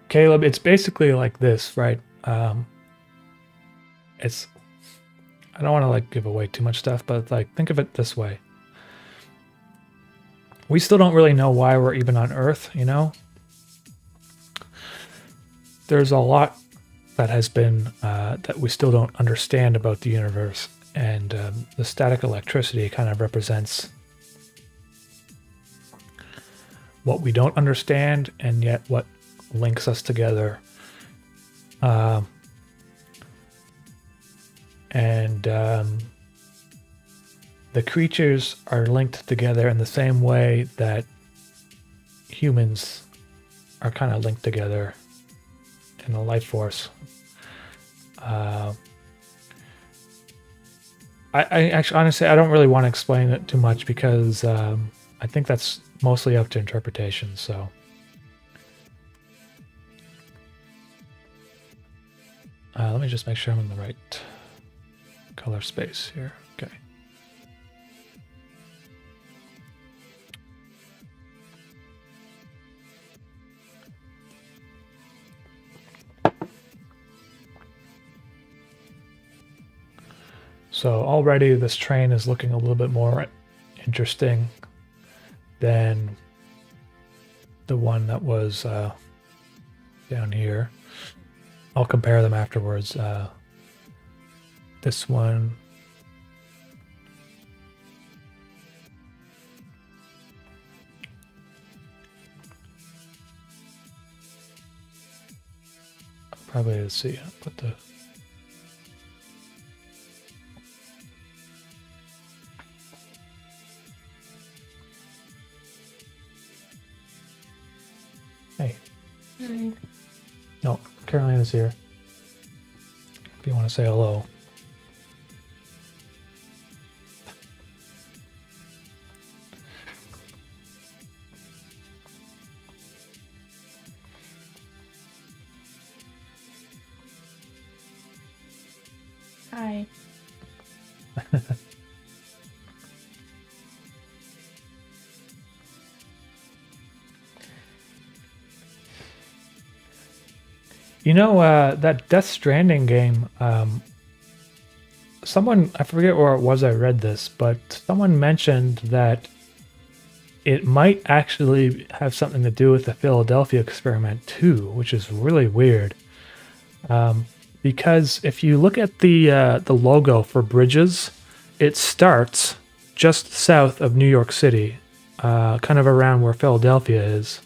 Caleb, it's basically like this, right? It's, I don't want to like give away too much stuff, but like think of it this way. We still don't really know why we're even on Earth, you know? There's a lot that has been, that we still don't understand about the universe. And the static electricity kind of represents what we don't understand, and yet what links us together. The creatures are linked together in the same way that humans are kind of linked together in the life force. I actually, honestly, I don't really want to explain it too much because I think that's mostly up to interpretation. So, let me just make sure I'm in the right color space here. Okay. So already this train is looking a little bit more interesting than the one that was down here. I'll compare them afterwards. This one. Probably, let's see, I'll put the... Hey. Hi. No, Carolina's here. If you want to say hello. Hi. You know, that Death Stranding game, someone, I forget where it was I read this, but someone mentioned that it might actually have something to do with the Philadelphia experiment too, which is really weird. Because if you look at the logo for Bridges, it starts just south of New York City, kind of around where Philadelphia is.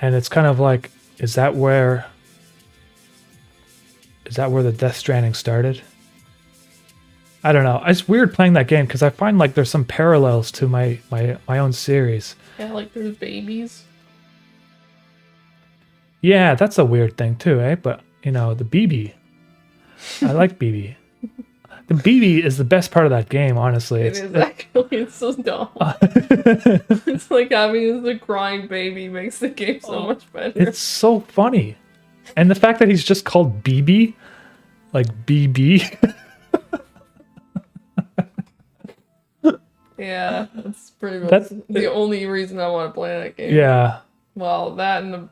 And it's kind of like, is that where the Death Stranding started? I don't know. It's weird playing that game because I find like there's some parallels to my own series. Yeah, like there's babies. Yeah, that's a weird thing too, eh? But you know, the BB. I like BB. The BB is the best part of that game, honestly. It's so dumb. It's like having the crying baby makes the game so much better. It's so funny. And the fact that he's just called BB, like BB. Yeah, that's pretty much the only reason I want to play that game. Yeah. Well, that and the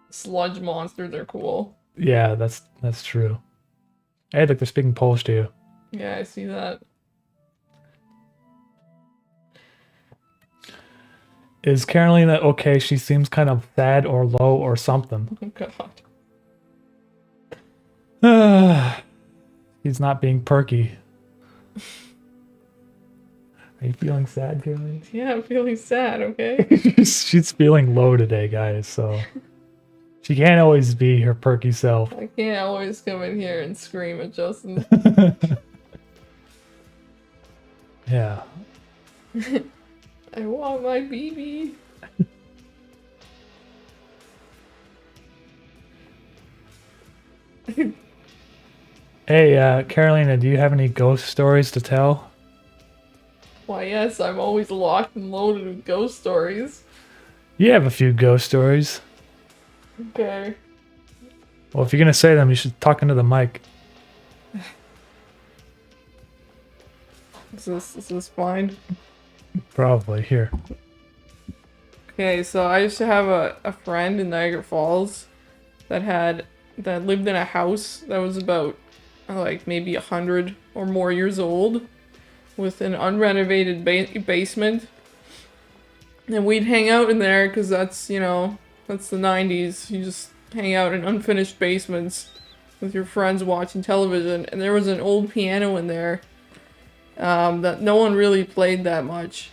sludge monsters are cool. Yeah, that's true. Hey, look, they're speaking Polish to you. Yeah, I see that. Is Carolina okay? She seems kind of sad or low or something. Oh, God. He's not being perky. Are you feeling sad, Carolina? Yeah, I'm feeling sad, okay? She's feeling low today, guys, so... She can't always be her perky self. I can't always come in here and scream at Justin. Yeah. I want my BB. Hey, Carolina, do you have any ghost stories to tell? Why, yes, I'm always locked and loaded with ghost stories. You have a few ghost stories. Okay. Well, if you're gonna say them, you should talk into the mic. Is this fine? Probably. Here. Okay, so I used to have a friend in Niagara Falls that lived in a house that was about like maybe 100 or more years old with an unrenovated basement. And we'd hang out in there because that's, you know, that's the 90s. You just hang out in unfinished basements with your friends watching television. And there was an old piano in there that no one really played that much.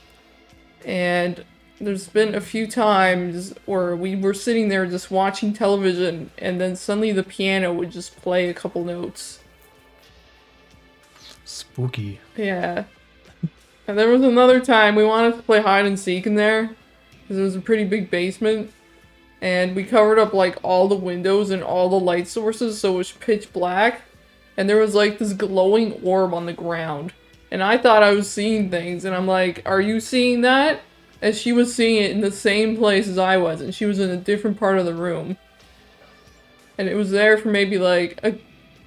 And there's been a few times where we were sitting there just watching television and then suddenly the piano would just play a couple notes. Spooky. Yeah. And there was another time we wanted to play hide and seek in there because it was a pretty big basement. And we covered up like all the windows and all the light sources so it was pitch black. and there was like this glowing orb on the ground. And I thought I was seeing things, and I'm like, are you seeing that? And she was seeing it in the same place as I was, and she was in a different part of the room. And it was there for maybe like a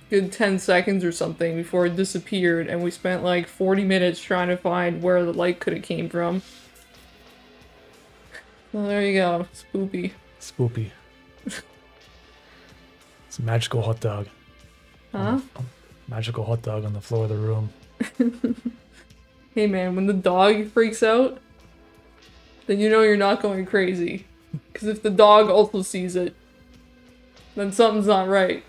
good 10 seconds or something before it disappeared, and we spent like 40 minutes trying to find where the light could have came from. Well, there you go. Spoopy. Spoopy. It's a magical hot dog. Huh? Magical hot dog on the floor of the room. Hey man, when the dog freaks out, then you know you're not going crazy. Because if the dog also sees it, then something's not right.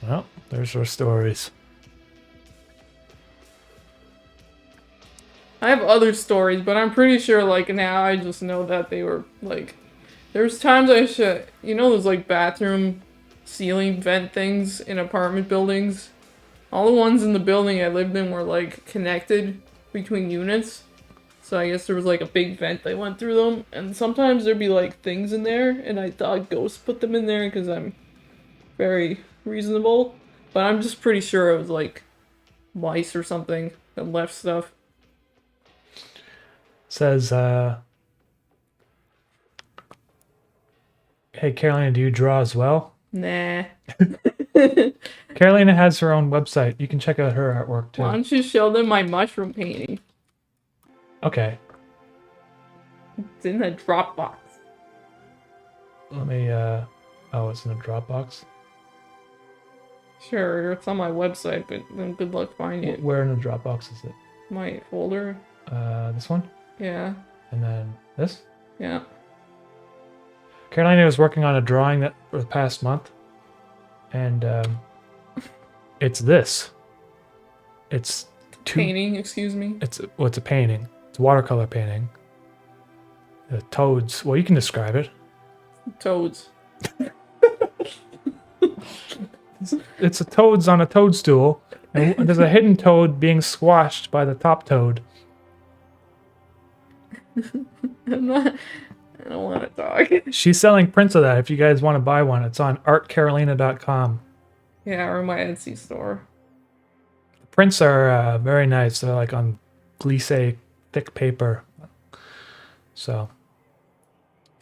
Well, there's our stories. I have other stories, but I'm pretty sure, like, now I just know that they were, like... There's times I should... You know those, like, bathroom ceiling vent things in apartment buildings? All the ones in the building I lived in were, like, connected between units. So I guess there was, like, a big vent that went through them. And sometimes there'd be, like, things in there, and I thought ghosts put them in there because I'm very reasonable. But I'm just pretty sure it was, like, mice or something that left stuff. Says, hey, Carolina, do you draw as well? Nah. Carolina has her own website. You can check out her artwork, too. Why don't you show them my mushroom painting? Okay. It's in the Dropbox. Let me, oh, it's in the Dropbox? Sure, it's on my website, but then good luck finding it. Where in the Dropbox is it? My folder? This one? Yeah. And then this? Yeah. Carolina was working on a drawing that for the past month, and it's this. It's Painting, excuse me. It's a painting. It's a watercolor painting. The toads. Well, you can describe it. Toads. It's a toads on a toadstool, and there's a hidden toad being squashed by the top toad. I don't want to talk. She's selling prints of that. If you guys want to buy one, it's on artcarolina.com. Yeah, or my Etsy store. The prints are very nice. They're like on glisse thick paper. So.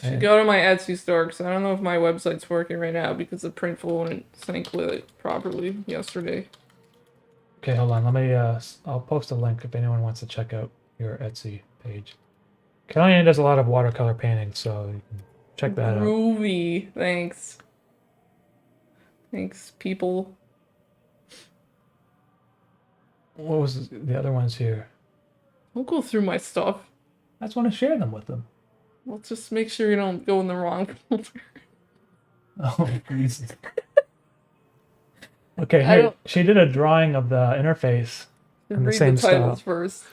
You should go to my Etsy store, because I don't know if my website's working right now because the printful wouldn't sync with it properly yesterday. Okay, hold on. Let me, I'll post a link if anyone wants to check out your Etsy page. Carolina does a lot of watercolor painting, so you can check that out. Groovy. Thanks. Thanks, people. What was the other ones here? Don't go through my stuff. I just want to share them with them. Well, just make sure you don't go in the wrong folder. Oh, please. Okay, here, she did a drawing of the interface in the same style. First.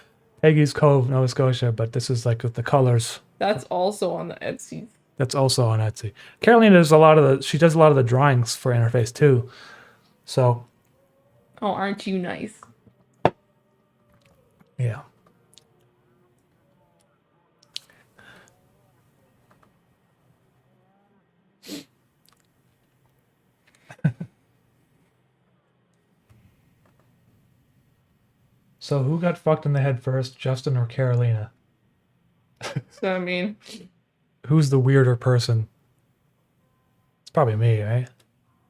Peggy's Cove, Nova Scotia, but this is like with the colors. That's also on the Etsy. That's also on Etsy. Carolina does she does a lot of the drawings for interface too. So. Oh, aren't you nice? Yeah. So who got fucked in the head first, Justin or Carolina? So, I mean... Who's the weirder person? It's probably me, right?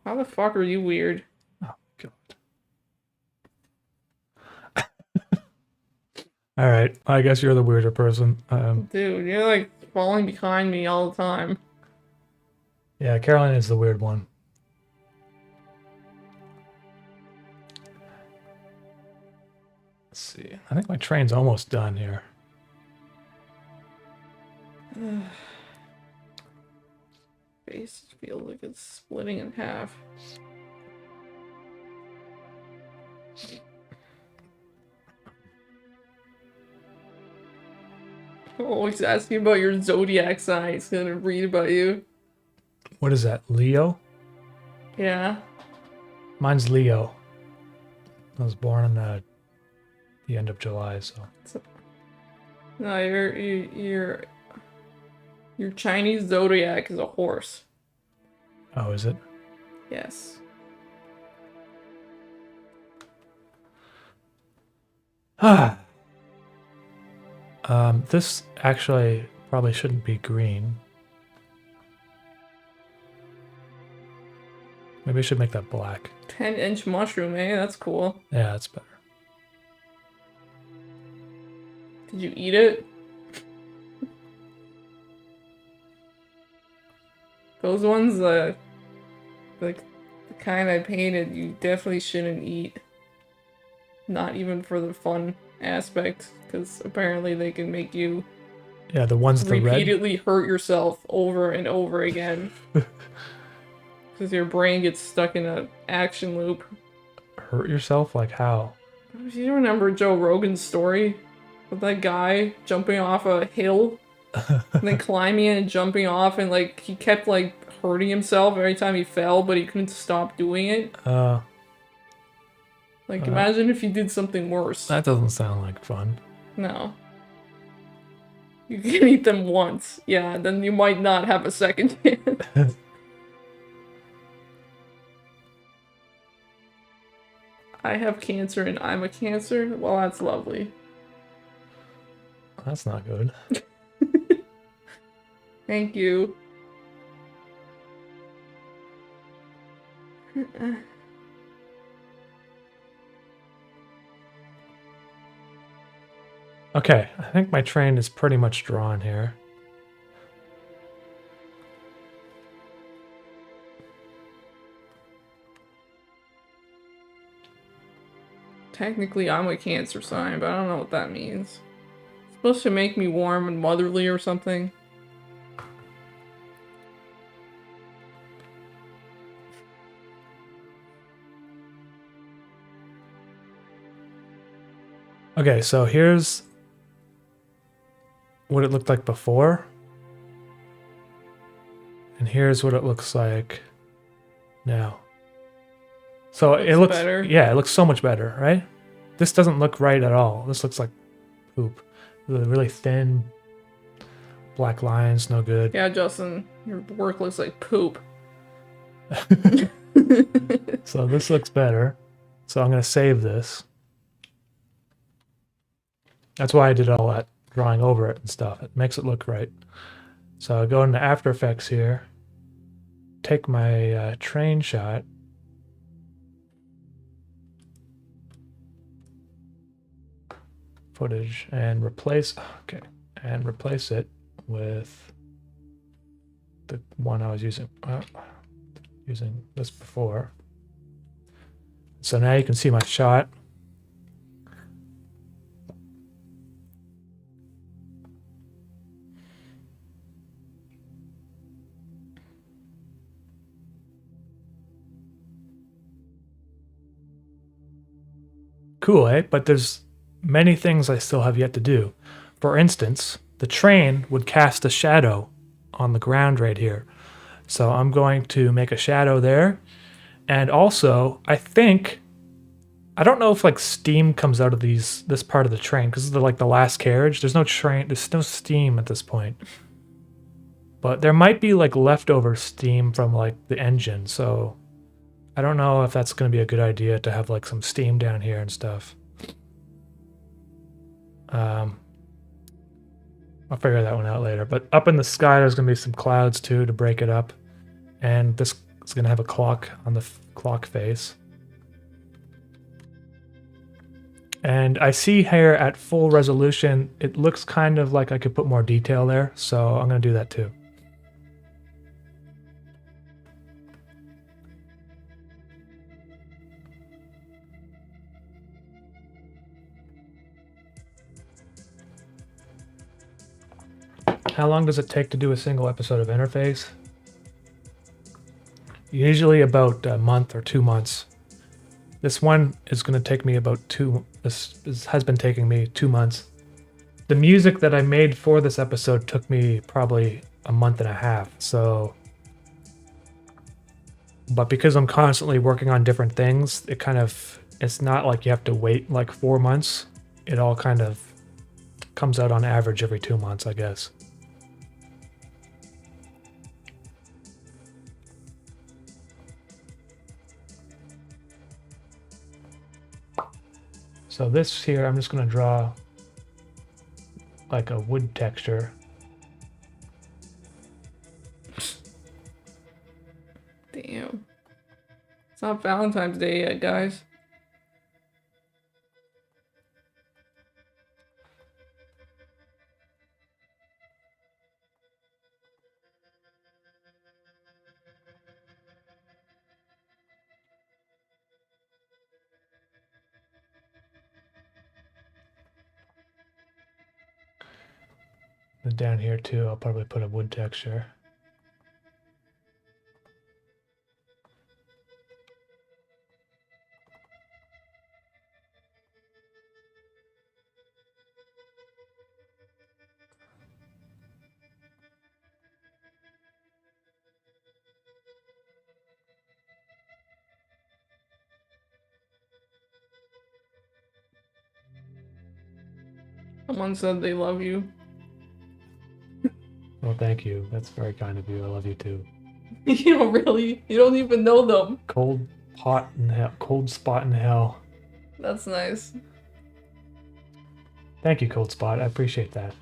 How the fuck are you weird? Oh, God. Alright, I guess you're the weirder person. Dude, you're like falling behind me all the time. Yeah, Carolina is the weird one. Let's see. I think my train's almost done here. Face feels like it's splitting in half. Always asking about your zodiac sign. He's gonna read about you. What is that? Leo? Yeah. Mine's Leo. I was born on the end of July, so. No, your Chinese zodiac is a horse. Oh, is it? Yes. This actually probably shouldn't be green. Maybe I should make that black. 10-inch mushroom, eh? That's cool. Yeah, that's better. Did you eat it? Those ones, like the kind I painted, you definitely shouldn't eat. Not even for the fun aspect, because apparently they can make you Yeah, the ones that repeatedly hurt yourself over and over again. Because your brain gets stuck in an action loop. Hurt yourself? Like how? Do you remember Joe Rogan's story? With that guy jumping off a hill? And then climbing in and jumping off, and like he kept like hurting himself every time he fell, but he couldn't stop doing it. Like imagine if you did something worse. That doesn't sound like fun. No. You can eat them once, yeah, then you might not have a second chance. I have cancer and I'm a Cancer? Well, that's lovely. That's not good. Thank you. Okay, I think my train is pretty much drawn here. Technically, I'm a Cancer sign, but I don't know what that means. It's supposed to make me warm and motherly or something. Okay, so here's what it looked like before. And here's what it looks like now. So it looks better. Yeah, it looks so much better, right? This doesn't look right at all. This looks like poop. Really thin black lines, no good. Yeah, Justin, your work looks like poop. So this looks better. So I'm going to save this. That's why I did all that drawing over it and stuff. It makes it look right. So I go into After Effects here, take my train shot, footage, and replace it with the one I was using this before. So now you can see my shot. Cool, eh? But there's many things I still have yet to do. For instance, the train would cast a shadow on the ground right here. So I'm going to make a shadow there. And also, I don't know if like steam comes out of this part of the train because it's like the last carriage. There's no steam at this point. But there might be like leftover steam from like the engine, so I don't know if that's going to be a good idea to have like some steam down here and stuff. I'll figure that one out later. But up in the sky, there's going to be some clouds too to break it up. And this is going to have a clock on the clock face. And I see here at full resolution, it looks kind of like I could put more detail there. So I'm going to do that too. How long does it take to do a single episode of Interface? Usually about a month or 2 months. This one is going to take me about this has been taking me 2 months. The music that I made for this episode took me probably a month and a half, so... But because I'm constantly working on different things, it's not like you have to wait like 4 months. It all kind of comes out on average every 2 months, I guess. So this here, I'm just going to draw like a wood texture. Damn. It's not Valentine's Day yet, guys. And down here too, I'll probably put a wood texture. Someone said they love you. Well, thank you. That's very kind of you. I love you too. You don't really, you don't even know them. Cold pot in hell, cold spot in hell. That's nice. Thank you, Cold Spot. I appreciate that.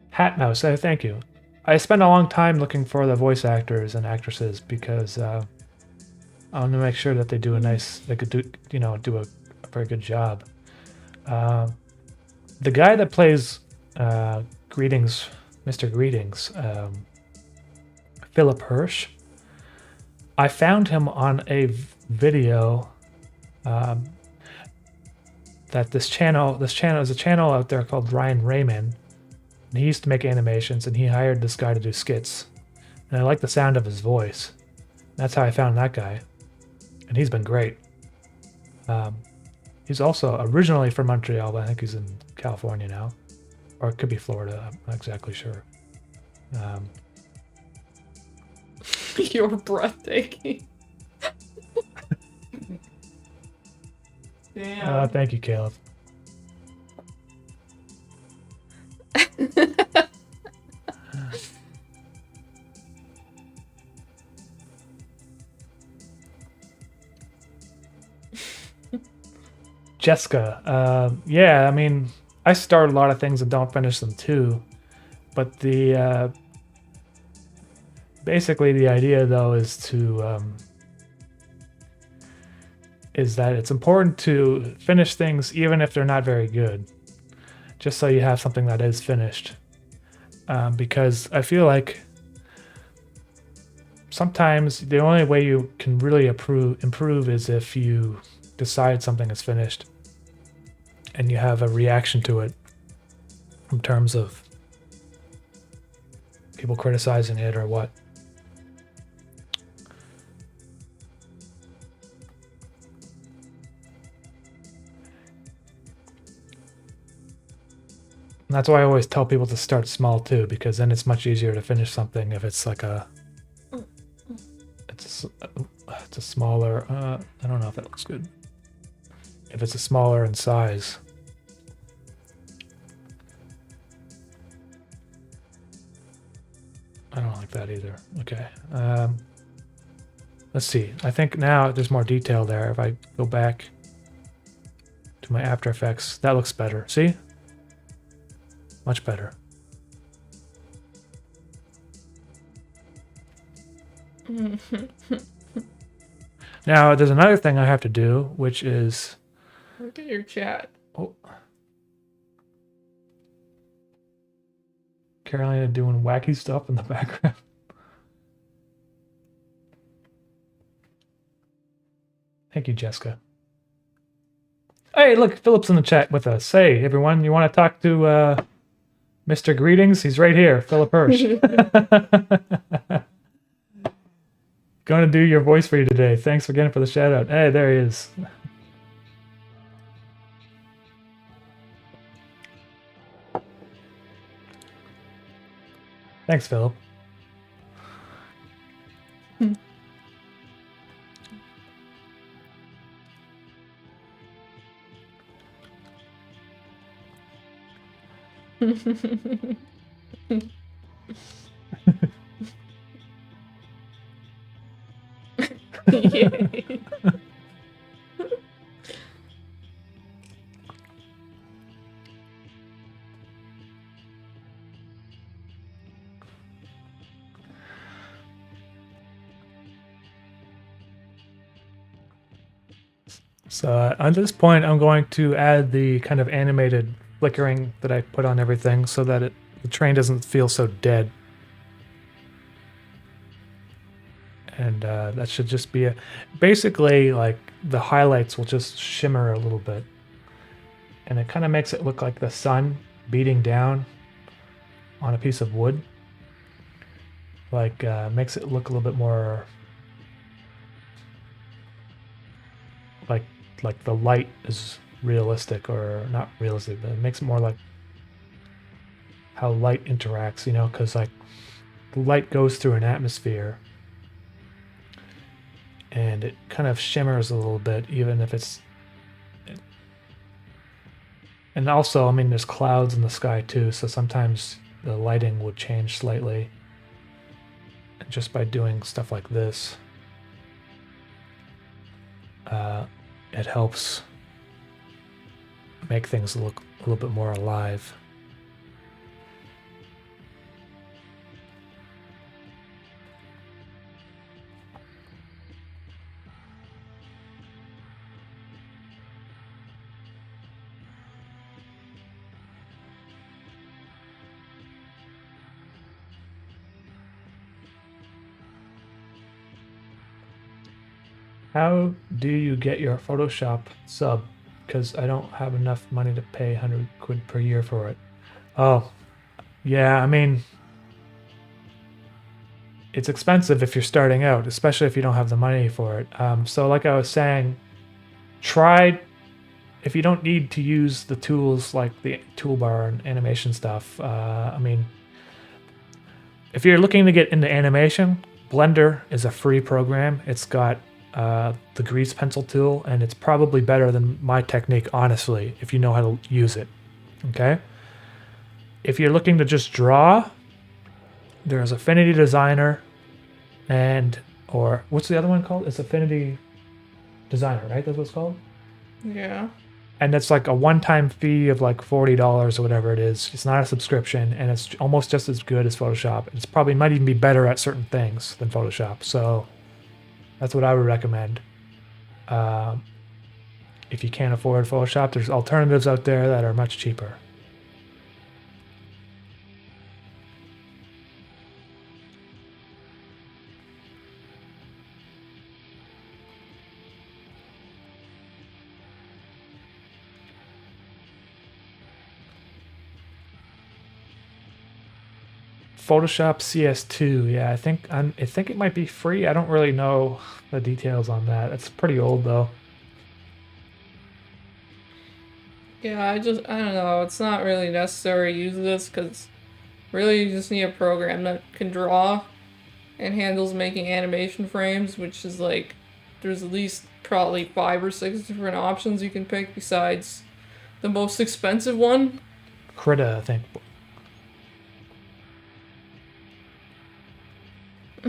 Hat Mouse, thank you. I spent a long time looking for the voice actors and actresses because I want to make sure that they do a nice, they could do, you know, do a very good job. The guy that plays Greetings, Mr. Greetings, Philip Hirsch, I found him on a video that this channel is a channel out there called Ryan Raymond, and he used to make animations, and he hired this guy to do skits, and I like the sound of his voice. That's how I found that guy, and he's been great. He's also originally from Montreal, but I think he's in California now, or it could be Florida. I'm not exactly sure. You're breathtaking. Damn. Thank you, Caleb. Jessica, yeah, I mean, I start a lot of things and don't finish them too, but the basically the idea though is to is that it's important to finish things even if they're not very good, just so you have something that is finished, because I feel like sometimes the only way you can really improve is if you decide something is finished and you have a reaction to it in terms of people criticizing it or what. And that's why I always tell people to start small too, because then it's much easier to finish something if it's like it's a smaller, I don't know if that looks good. If it's a smaller in size. I don't like that either. Okay. Let's see. I think now there's more detail there. If I go back to my After Effects, that looks better. See? Much better. Now, there's another thing I have to do, which is... Look at your chat. Oh. Carolina doing wacky stuff in the background. Thank you, Jessica. Hey, look, Philip's in the chat with us. Hey, everyone, you want to talk to Mr. Greetings? He's right here, Philip Hirsch. Going to do your voice for you today. Thanks again for the shout out. Hey, there he is. Thanks, Philip. Yay. So at this point, I'm going to add the kind of animated flickering that I put on everything so that the train doesn't feel so dead. And that should just be basically like the highlights will just shimmer a little bit. And it kind of makes it look like the sun beating down on a piece of wood. Like makes it look a little bit more like the light is realistic, or not realistic, but it makes it more like how light interacts, you know, because like the light goes through an atmosphere and it kind of shimmers a little bit, even if it's... And also, I mean, there's clouds in the sky too, so sometimes the lighting would change slightly. And just by doing stuff like this, it helps make things look a little bit more alive. How do you get your Photoshop sub? Because I don't have enough money to pay 100 quid per year for it. Oh, yeah, I mean, it's expensive if you're starting out, especially if you don't have the money for it. So like I was saying, try, if you don't need to use the tools like the toolbar and animation stuff, I mean, if you're looking to get into animation, Blender is a free program. It's got the grease pencil tool, and it's probably better than my technique, honestly, if you know how to use it. Okay? If you're looking to just draw, there's Affinity Designer or what's the other one called? It's Affinity Designer, right? That's what it's called? Yeah. And it's like a one-time fee of like $40 or whatever it is. It's not a subscription, and it's almost just as good as Photoshop. It's probably might even be better at certain things than Photoshop. So that's what I would recommend. If you can't afford Photoshop, there's alternatives out there that are much cheaper. Photoshop CS2, yeah, I think it might be free. I don't really know the details on that. It's pretty old though. Yeah, I don't know. It's not really necessary to use this because really you just need a program that can draw and handles making animation frames, which is like, there's at least probably 5 or 6 different options you can pick besides the most expensive one. Krita, I think.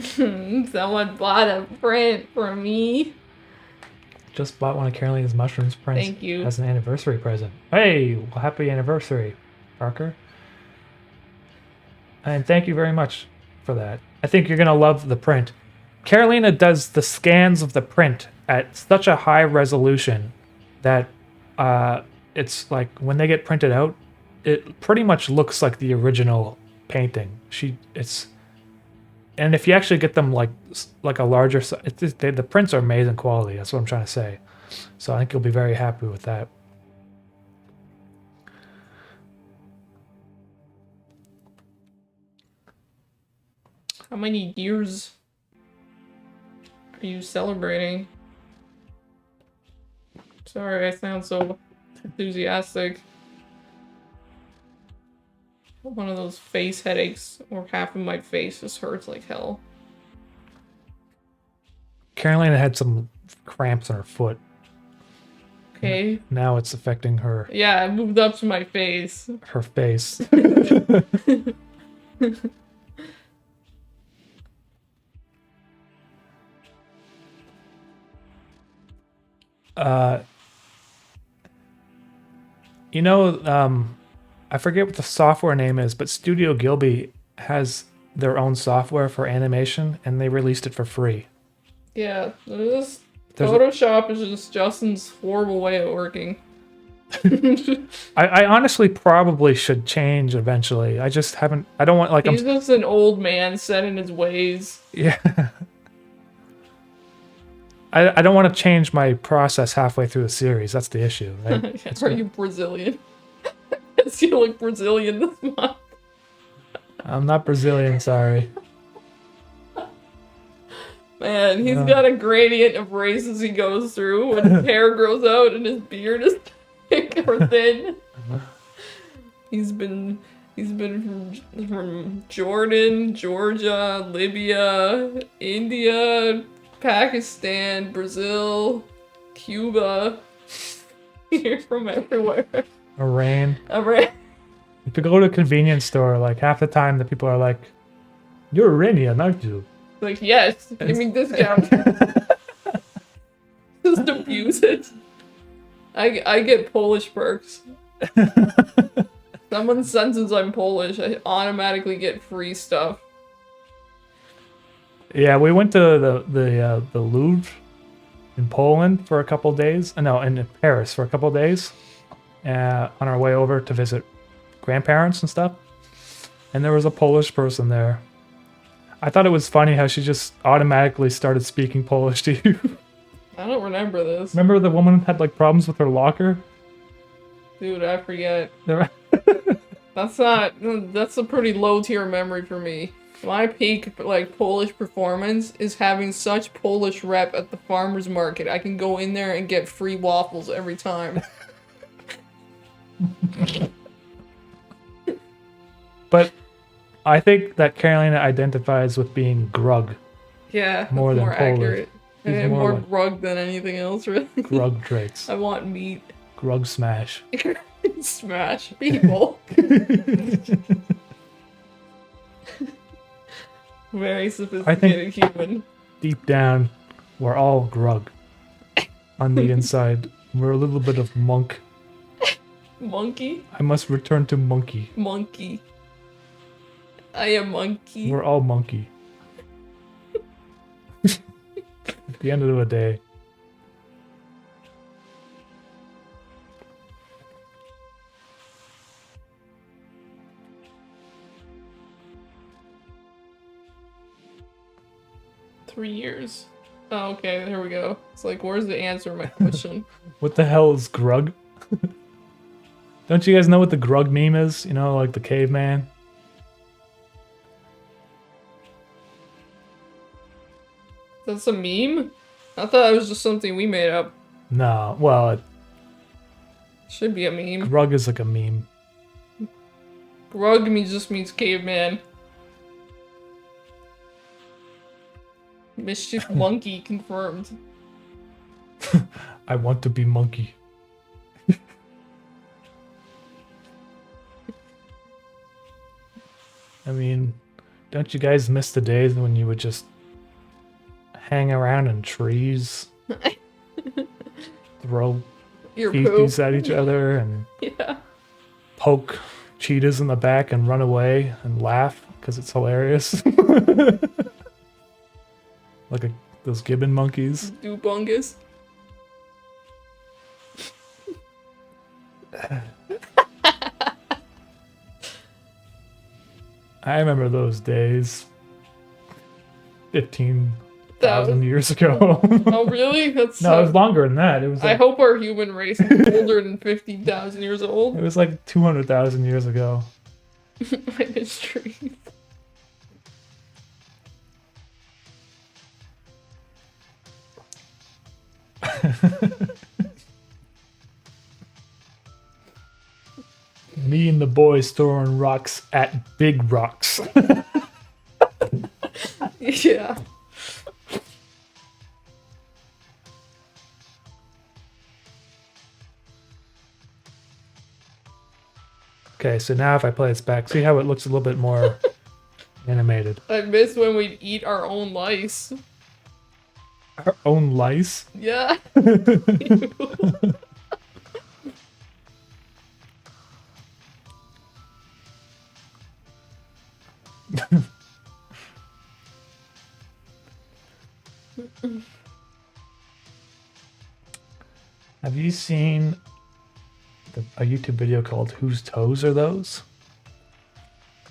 Someone bought a print for me. Just bought one of Carolina's mushrooms prints. Thank you. As an anniversary present. Hey, well, happy anniversary, Parker. And thank you very much for that. I think you're going to love the print. Carolina does the scans of the print at such a high resolution that it's like when they get printed out, it pretty much looks like the original painting. And if you actually get them like a larger size, the prints are amazing quality. That's what I'm trying to say. So I think you'll be very happy with that. How many years are you celebrating? Sorry, I sound so enthusiastic. One of those face headaches, or half of my face just hurts like hell. Carolina had some cramps in her foot. Okay. Now it's affecting her. Yeah, it moved up to my face. Her face. You know, I forget what the software name is, but Studio Gilby has their own software for animation, and they released it for free. Yeah, Photoshop is just Justin's horrible way of working. I honestly probably should change eventually. I just haven't. I don't want like He's just an old man set in his ways. Yeah. I don't want to change my process halfway through the series. That's the issue, right? Are you Brazilian? Yes, you look Brazilian this month. I'm not Brazilian, sorry. Man, he's got a gradient of races he goes through when his hair grows out and his beard is thick or thin. He's been from Jordan, Georgia, Libya, India, Pakistan, Brazil, Cuba. You're from everywhere. Iran. Iran. If you go to a convenience store, like half the time the people are like, "You're Iranian, aren't you?" Like, yes, give me discount. Just abuse it. I get Polish perks. Someone senses I'm Polish, I automatically get free stuff. Yeah, we went to the Louvre in Poland for a couple days. No, in Paris for a couple days. On our way over to visit grandparents and stuff. And there was a Polish person there. I thought it was funny how she just automatically started speaking Polish to you. I don't remember this. Remember the woman had like problems with her locker? Dude, I forget. That's a pretty low tier memory for me. My peak like Polish performance is having such Polish rep at the farmer's market. I can go in there and get free waffles every time. But I think that Carolina identifies with being grug. Yeah, more than accurate. And more like grug than anything else, really. Grug traits. I want meat. Grug smash. Smash people. Very sophisticated human. Deep down, we're all grug. On the inside, we're a little bit of monk. Monkey? I must return to monkey. Monkey. I am monkey. We're all monkey. At the end of the day. Three years. Oh, okay, there we go. It's like, where's the answer to my question? What the hell is grug? Don't you guys know what the grug meme is? You know, like the caveman? That's a meme? I thought it was just something we made up. No, well, it should be a meme. Grug is like a meme. Grug just means caveman. Mischief monkey confirmed. I want to be monkey. I mean, don't you guys miss the days when you would just hang around in trees, throw feces at each other, and poke cheetahs in the back and run away and laugh because it's hilarious? Like those gibbon monkeys. Dubungus. I remember those days. 15,000 years ago. Oh, really? That's no, it was longer than that. It was. Like, I hope our human race is older than 15,000 years old. It was like 200,000 years ago. It's true. Me and the boys throwing rocks at big rocks. Yeah. Okay, so now if I play this back, see how it looks a little bit more animated. I miss when we'd eat our own lice. Our own lice? Yeah. Have you seen a YouTube video called Whose Toes Are Those?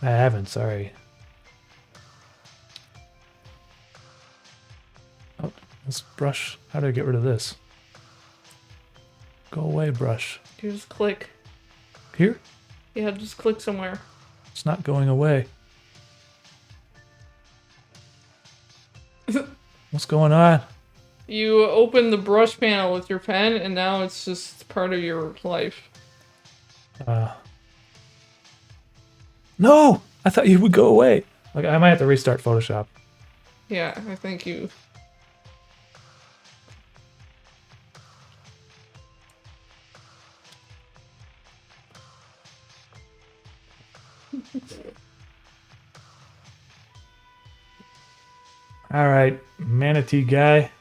I haven't, sorry. Oh, this brush. How do I get rid of this? Go away, brush. You just click. Here? Yeah, just click somewhere. It's not going away. What's going on? You open the brush panel with your pen, and now it's just part of your life. No! I thought you would go away. Like, I might have to restart Photoshop. Yeah, I think you... Alright, manatee guy.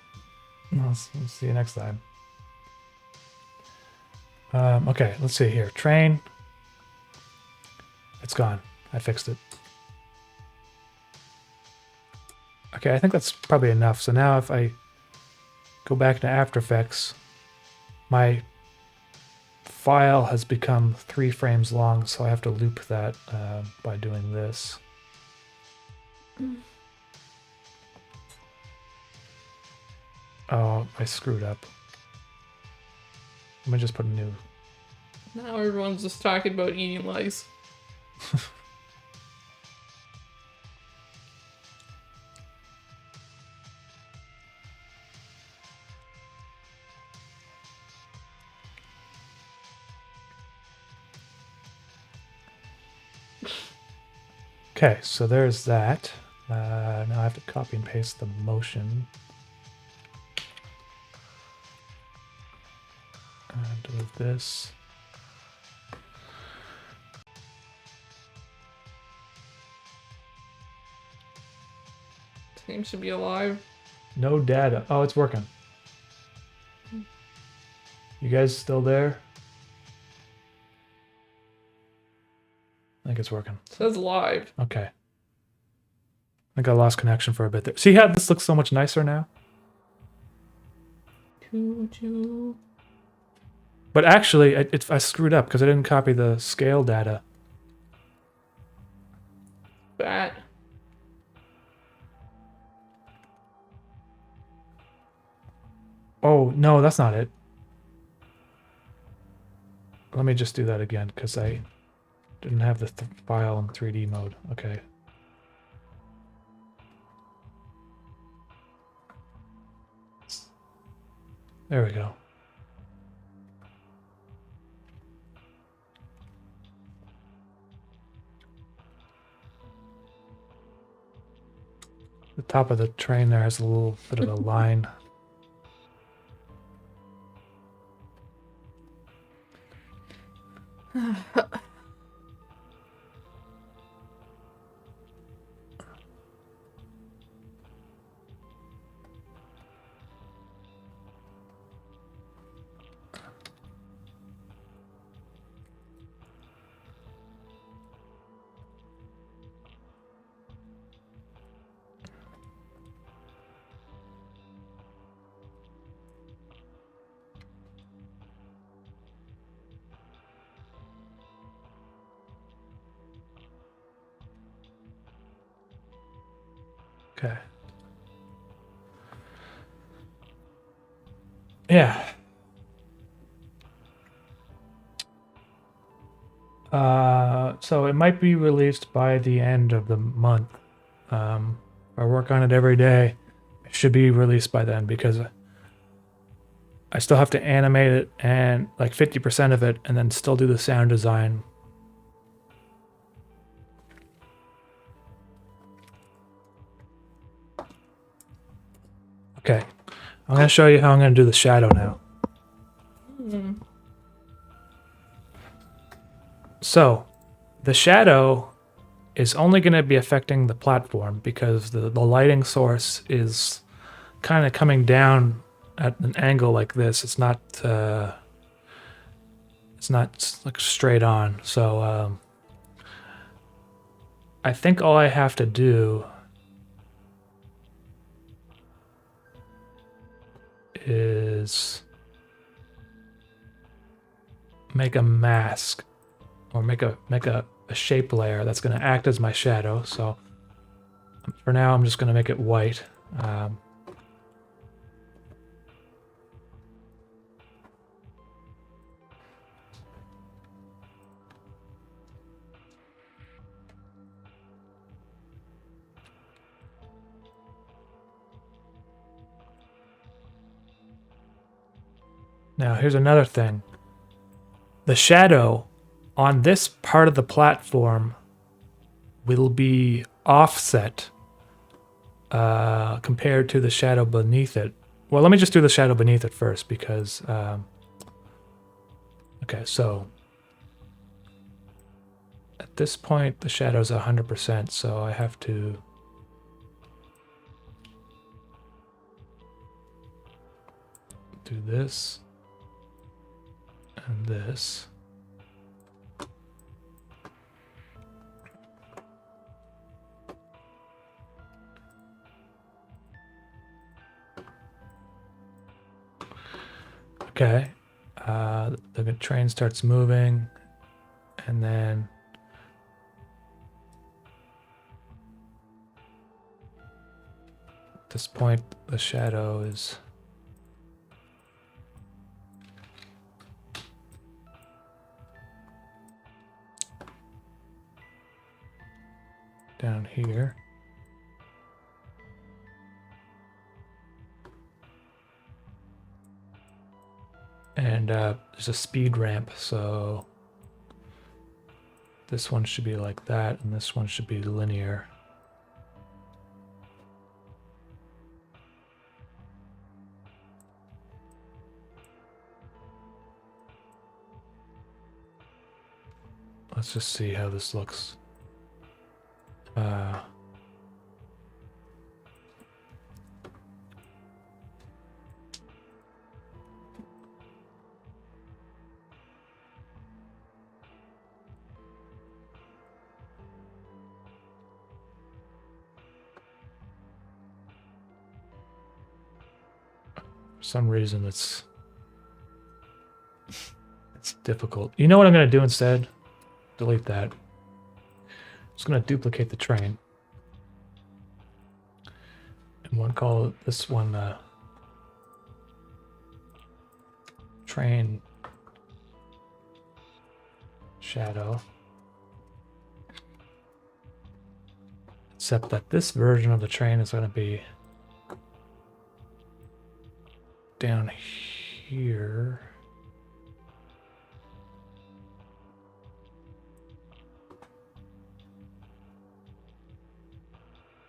We'll see you next time. Okay, let's see here. Train. It's gone. I fixed it. Okay, I think that's probably enough. So now if I go back to After Effects, my file has become 3 frames long, so I have to loop that by doing this. Oh, I screwed up. Let me just put a new... Now everyone's just talking about eating lice. Okay, so there's that. Now I have to copy and paste the motion. And do this. Seems to be alive. No data. Oh, it's working. You guys still there? I think it's working. It says live. Okay. I think I lost connection for a bit there. See how this looks so much nicer now? Choo-choo. But actually, I screwed up because I didn't copy the scale data. Bat. Oh, no, that's not it. Let me just do that again because I didn't have the file in 3D mode. Okay. There we go. The top of the train there has a little bit of a line. Okay. Yeah. So it might be released by the end of the month. I work on it every day. It should be released by then because I still have to animate it and like 50% of it and then still do the sound design. Okay, I'm going to show you how I'm going to do the shadow now. So, the shadow is only going to be affecting the platform because the lighting source is kind of coming down at an angle like this. It's not like straight on. So I think all I have to do is make a mask, or make a shape layer that's going to act as my shadow. So for now, I'm just going to make it white. Now, here's another thing. The shadow on this part of the platform will be offset compared to the shadow beneath it. Well, let me just do the shadow beneath it first, because... okay, so... at this point, the shadow's 100%, so I have to... do this... and this. Okay, the train starts moving, and then at this point the shadow is down here. And there's a speed ramp, so this one should be like that, and this one should be linear. Let's just see how this looks. For some reason it's difficult. You know what I'm going to do instead? Delete that. I'm just going to duplicate the train. And one call this one train shadow. Except that this version of the train is going to be down here.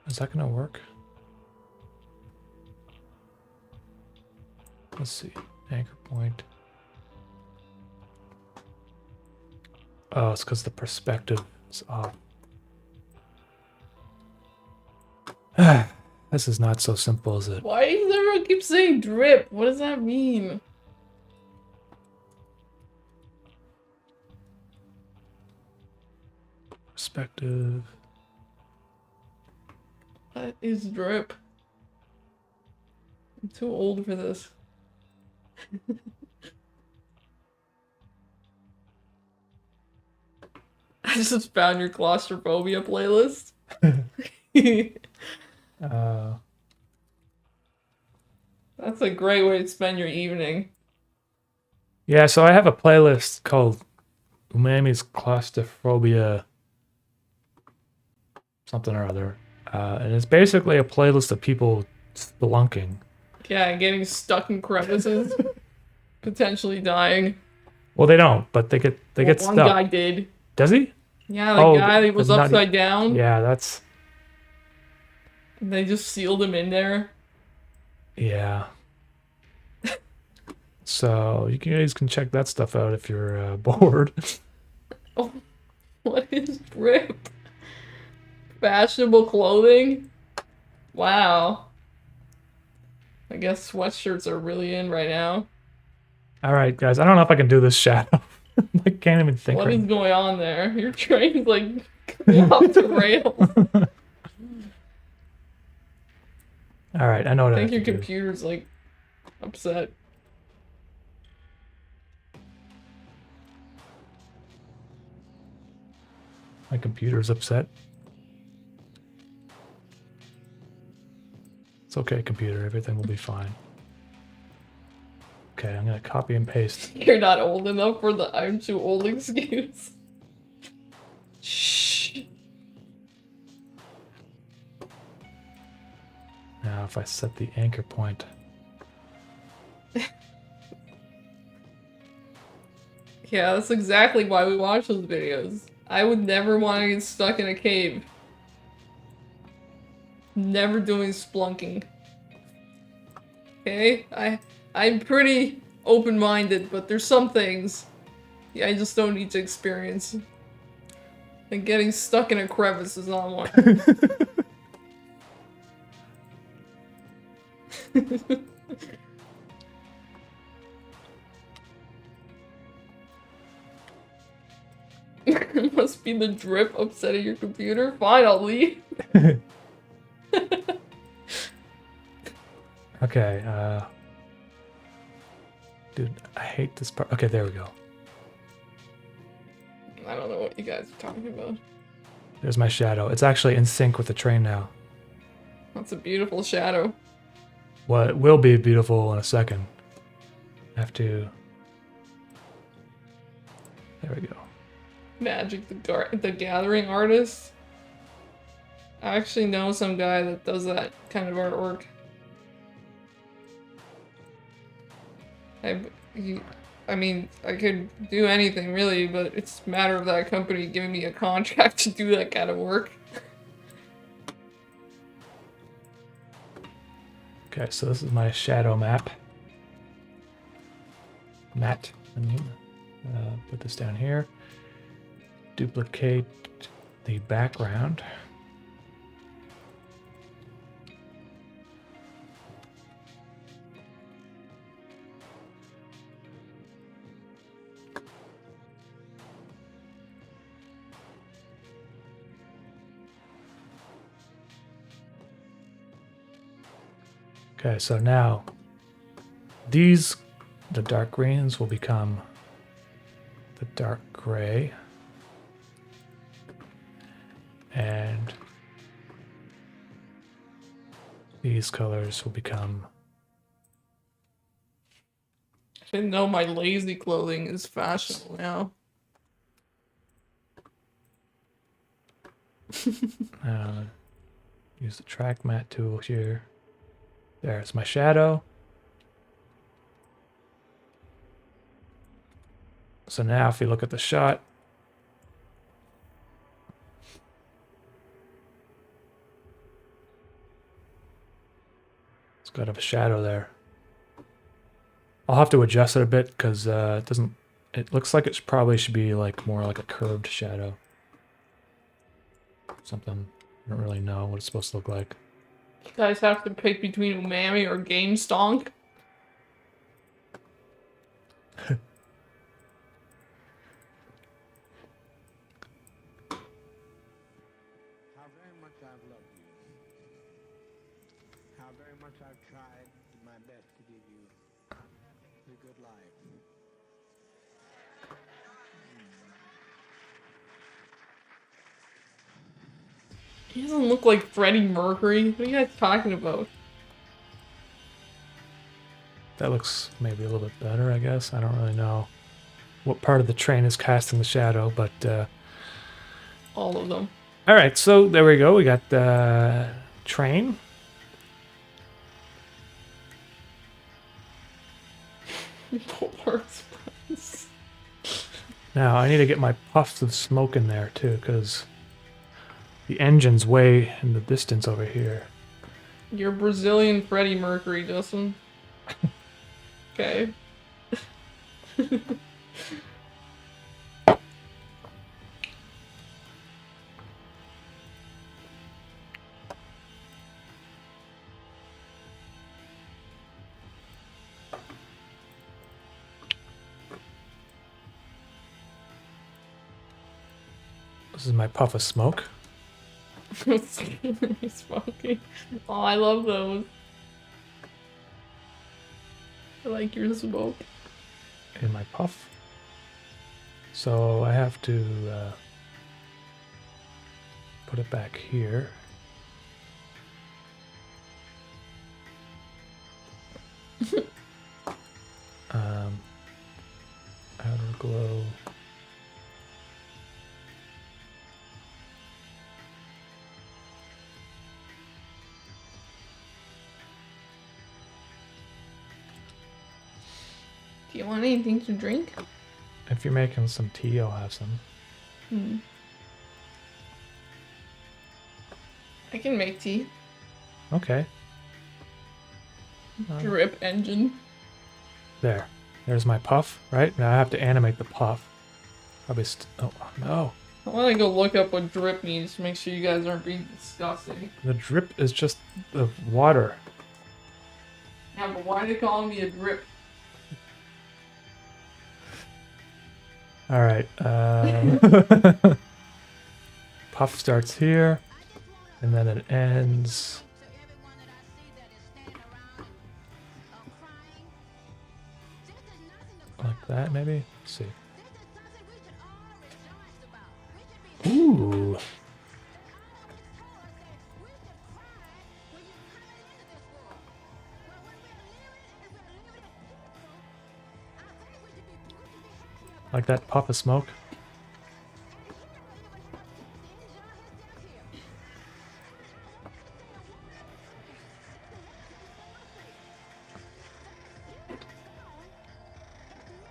Is that going to work? Let's see. Anchor point. Oh, it's because the perspective is off. This is not so simple, is it? Why does everyone keep saying drip? What does that mean? Perspective. What is drip? I'm too old for this. I just found your claustrophobia playlist. That's a great way to spend your evening. Yeah, so I have a playlist called Umami's Claustrophobia something or other. And it's basically a playlist of people spelunking. Yeah, getting stuck in crevices. Potentially dying. Well, they don't, but they get stuck. One guy did. Does he? Yeah, the guy that was upside down. Yeah, that's... They just sealed him in there. Yeah. So you guys can check that stuff out if you're bored. Oh, what is drip? Fashionable clothing? Wow. guess sweatshirts are really in right now. All right, guys. I don't know if I can do this shadow. I can't even think What right is going on there? Your train's like off the rails. All right, I know what I I have think to your do. computer's like upset. My computer's upset. It's okay, computer. Everything will be fine. Okay, I'm gonna copy and paste. You're not old enough for the I'm too old excuse. Shh. Now, if I set the anchor point. Yeah, that's exactly why we watch those videos. I would never want to get stuck in a cave. Never doing splunking. Okay? I'm pretty open-minded, but there's some things I just don't need to experience. And getting stuck in a crevice is not one. It must be the drip upsetting your computer. Fine, I'll leave. Okay, dude, I hate this part. Okay, there we go. I don't know what you guys are talking about. There's my shadow. It's actually in sync with the train now. That's a beautiful shadow. Well, it will be beautiful in a second. I have to... There we go. Magic the Gathering artist. I actually know some guy that does that kind of artwork. I mean, I could do anything really, but it's a matter of that company giving me a contract to do that kind of work. Okay, so this is my shadow map. Matte. I mean, put this down here. Duplicate the background. Okay, so now these, the dark greens will become the dark gray. And these colors will become... I didn't know my lazy clothing is fashionable now. Use the track matte tool here. There's my shadow. So now if you look at the shot, it's got a shadow there. I'll have to adjust it a bit because it doesn't. It looks like it probably should be like more like a curved shadow. Something. I don't really know what it's supposed to look like. You guys have to pick between Umami or Game Stonk. How very much I've loved you. How very much I've tried my best to give you a good life. He doesn't look like Freddie Mercury. What are you guys talking about? That looks maybe a little bit better, I guess. I don't really know what part of the train is casting the shadow, but All of them. all right, so there we go. We got the train. Polar Express. Now I need to get my puffs of smoke in there too, because the engine's way in the distance over here. You're Brazilian Freddie Mercury, Justin. Okay. This is my puff of smoke. Smoky. Oh, I love those. I like your smoke. In my puff. So I have to put it back here. Outer glow. Do you want anything to drink? If you're making some tea, I'll have some. I can make tea. Okay. Drip engine. There. There's my puff, right? Now I have to animate the puff. Probably oh, no. I want to go look up what drip means to make sure you guys aren't being disgusting. The drip is just the water. Yeah, but why are they calling me a drip? All right. Puff starts here, and then it ends like that, maybe? Let's see. Ooh. Like that puff of smoke.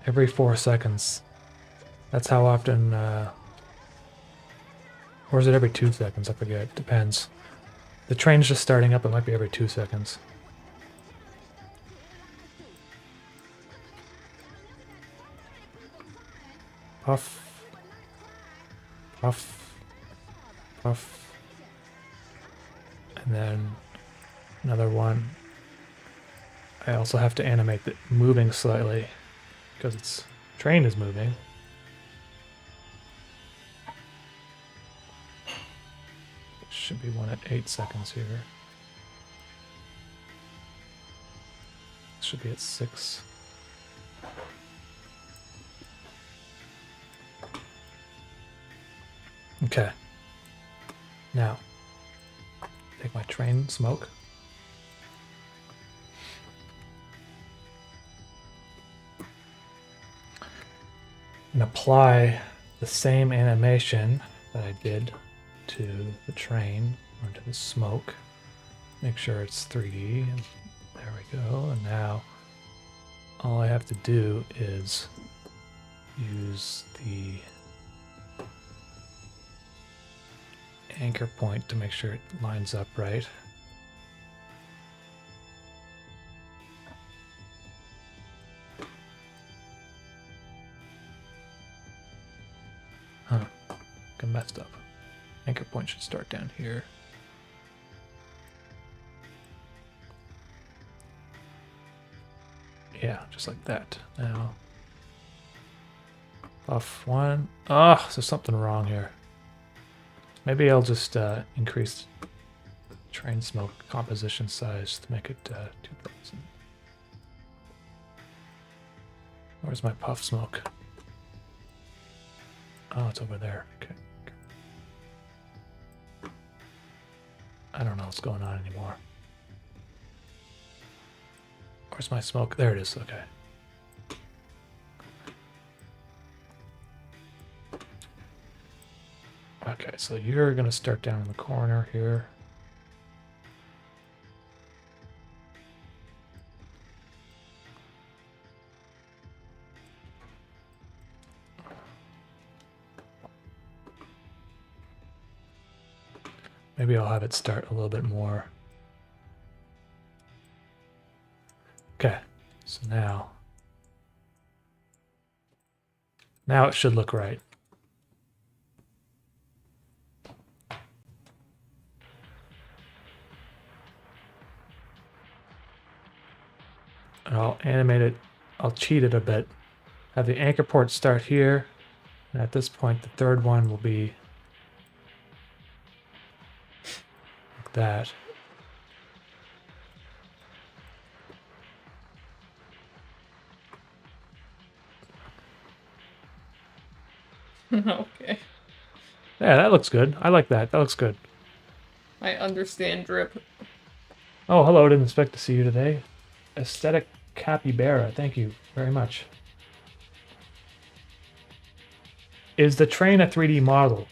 Every 4 seconds. That's how often, or is it every 2 seconds? I forget. Depends. The train's just starting up. It might be every 2 seconds. Puff. Puff. Puff. And then another one. I also have to animate it moving slightly because its train is moving. It should be one at 8 seconds here. It should be at 6. Okay. Now, take my train smoke. And apply the same animation that I did to the train or to the smoke. Make sure it's 3D. And there we go. And now all I have to do is use the anchor point to make sure it lines up right. Huh. Got messed up. Anchor point should start down here. Yeah, just like that. Now, buff 1. Ah, there's something wrong here. Maybe I'll just increase train smoke composition size to make it 2000. Where's my puff smoke? Oh, it's over there. Okay. I don't know what's going on anymore. Where's my smoke? There it is. Okay. Okay, so you're going to start down in the corner here. Maybe I'll have it start a little bit more. Okay, so now it should look right. And I'll animate it, I'll cheat it a bit. Have the anchor port start here, and at this point the third one will be like that. Okay. Yeah, that looks good. I like that. That looks good. I understand drip. Oh, hello. Didn't expect to see you today. Aesthetic Capybara. Thank you very much. Is the train a 3D model?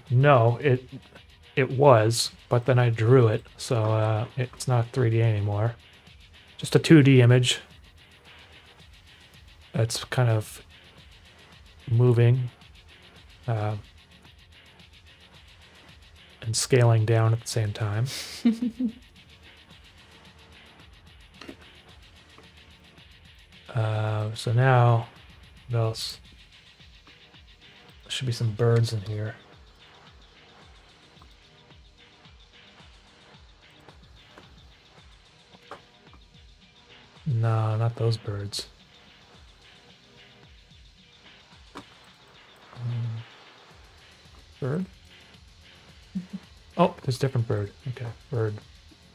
No, it was, but then I drew it, so it's not 3D anymore. Just a 2D image. That's kind of moving and scaling down at the same time. So now, what else? There should be some birds in here. No, not those birds. Bird? Oh, there's a different bird. Okay, bird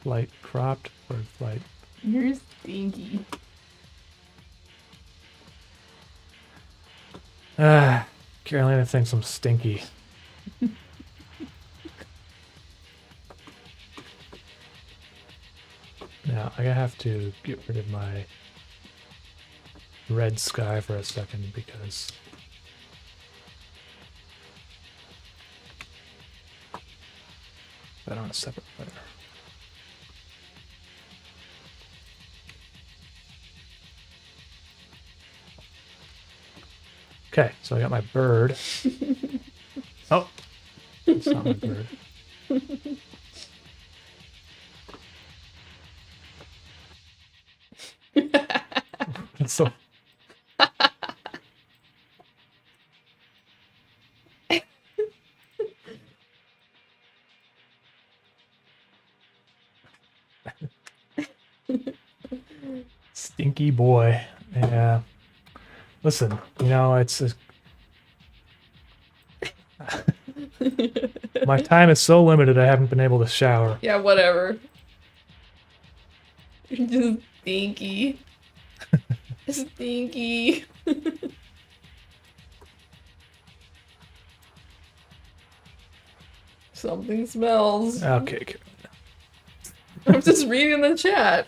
flight cropped, bird flight. You're stinky. Carolina thinks I'm stinky. Now, I have to get rid of my red sky for a second because I don't want a separate layer. Okay, so I got my bird. Oh, it's not my bird. It's so. Stinky boy. Yeah. Listen, you know, my time is so limited I haven't been able to shower. Yeah, whatever. You're just stinky. Stinky. Something smells. Okay. I'm just reading the chat.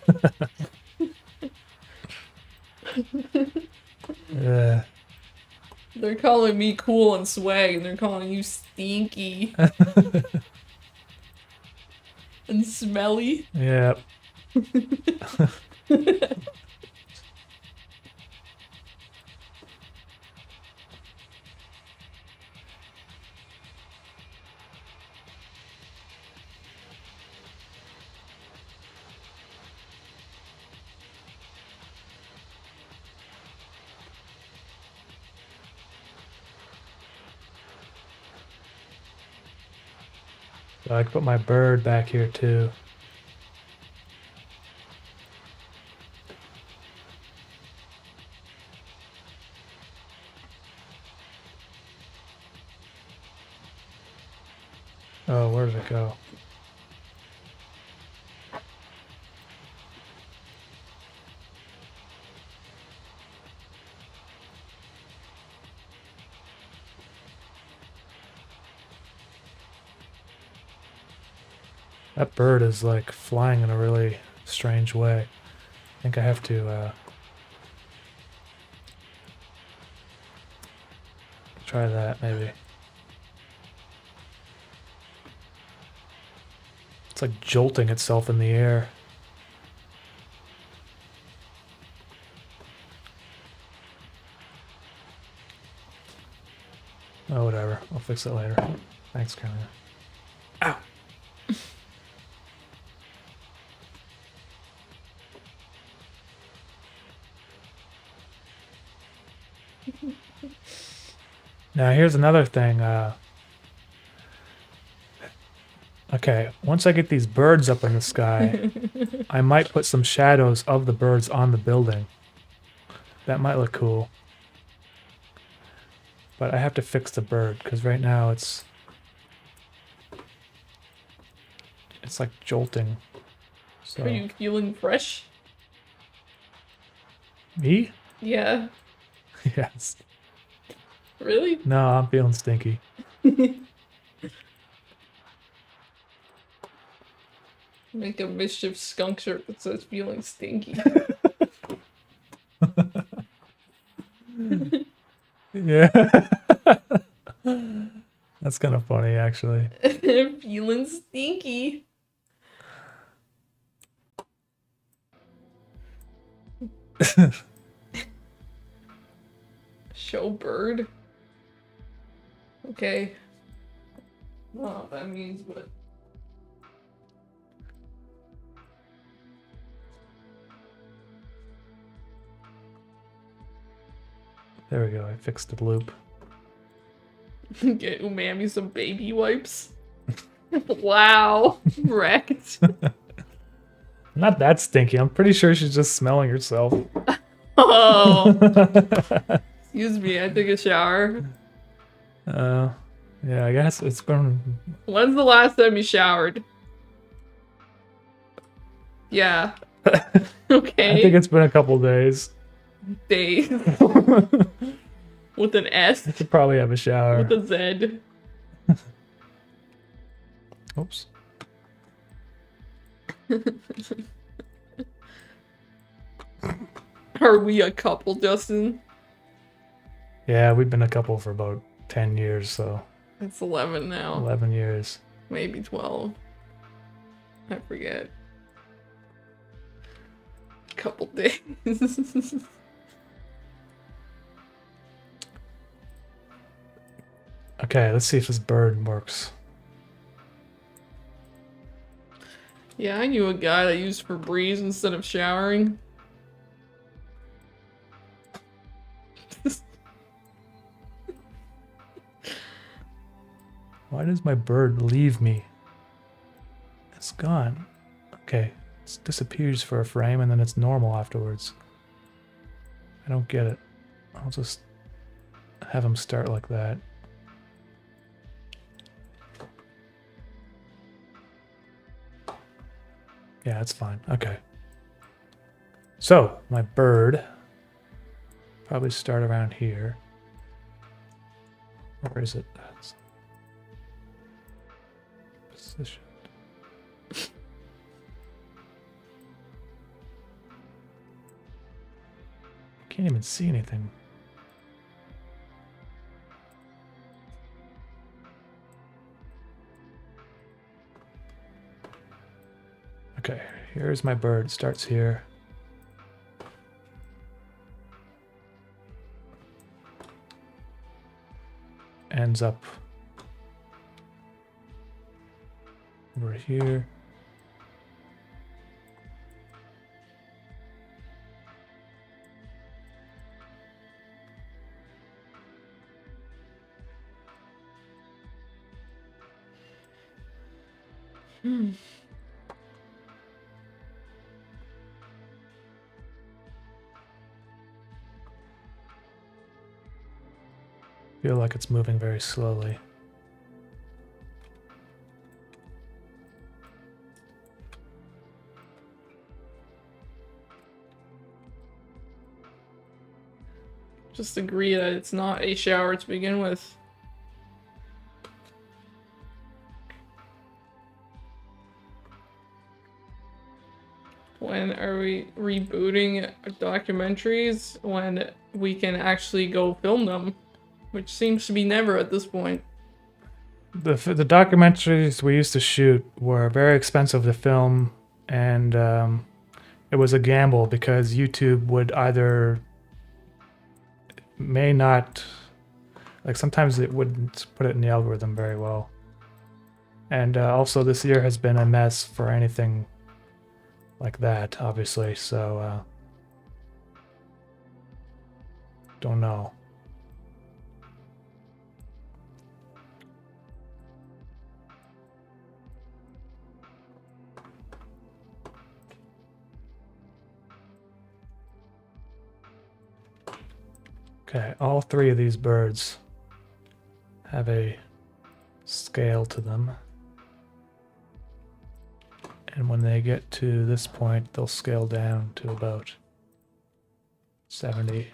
They're calling me cool and swag, and they're calling you stinky. And smelly. Yep. So I can put my bird back here too. Oh, where did it go? That bird is like flying in a really strange way. I think I have to try that maybe. It's like jolting itself in the air. Oh, whatever. I'll fix it later. Thanks, Carolina. Ow! Now, here's another thing. Okay, once I get these birds up in the sky, I might put some shadows of the birds on the building. That might look cool. But I have to fix the bird, because right now it's It's like jolting. So Are you feeling fresh? me? Yeah. Yes. Really? No, I'm feeling stinky. Make a mischief skunk shirt that says feeling stinky. Yeah. That's kind of funny, actually. Feeling stinky. Show bird. Okay. I don't know what that means, but. There we go. I fixed the loop. Get Umami some baby wipes. Wow. Wrecked. Not that stinky. I'm pretty sure she's just smelling herself. Oh. Excuse me, I took a shower. Yeah, I guess it's been. When's the last time you showered? Yeah. Okay. I think it's been a couple days. Days. With an S. I should probably have a shower. With a Z. Oops. Are we a couple, Justin? Yeah, we've been a couple for about 10 years, so It's 11 now. 11 years. Maybe 12. I forget. Couple days. Okay, let's see if this bird works. Yeah, I knew a guy that used Febreze instead of showering. Why does my bird leave me? It's gone. Okay, it disappears for a frame and then it's normal afterwards. I don't get it. I'll just have him start like that. Yeah, that's fine. Okay. So, my bird probably start around here. Where is it? That's position. Can't even see anything. Okay, here's my bird. Starts here. Ends up over here. Feel like it's moving very slowly. Just agree that it's not a shower to begin with. When are we rebooting documentaries? When we can actually go film them? Which seems to be never at this point. The documentaries we used to shoot were very expensive to film, and it was a gamble because YouTube would either may not, like sometimes it wouldn't put it in the algorithm very well. And also this year has been a mess for anything like that, obviously, so don't know. Okay, all three of these birds have a scale to them. And when they get to this point, they'll scale down to about 70.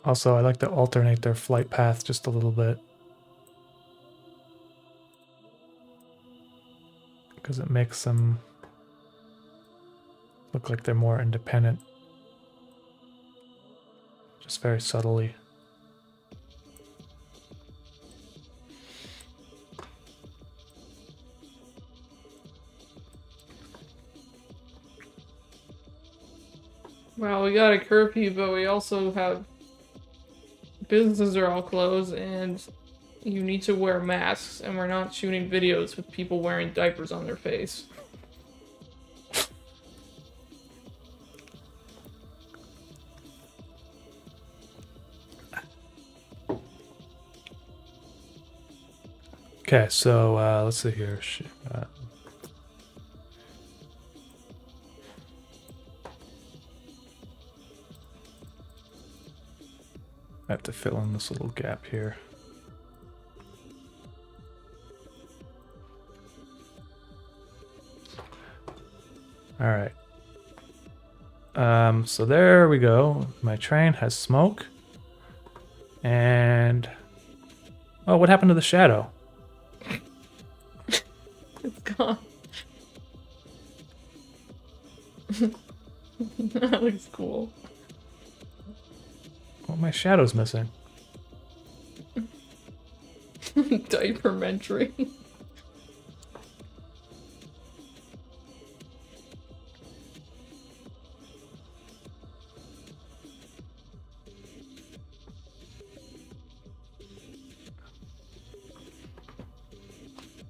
Also, I like to alternate their flight path just a little bit, because it makes them look like they're more independent, just very subtly. Well, we got a curfew, but we also have businesses are all closed, and you need to wear masks, and we're not shooting videos with people wearing diapers on their face. Okay, so let's see here. I have to fill in this little gap here. All right. So there we go. My train has smoke. And oh, what happened to the shadow? It's gone. That looks cool. Well, my shadow's missing. Diapermentary.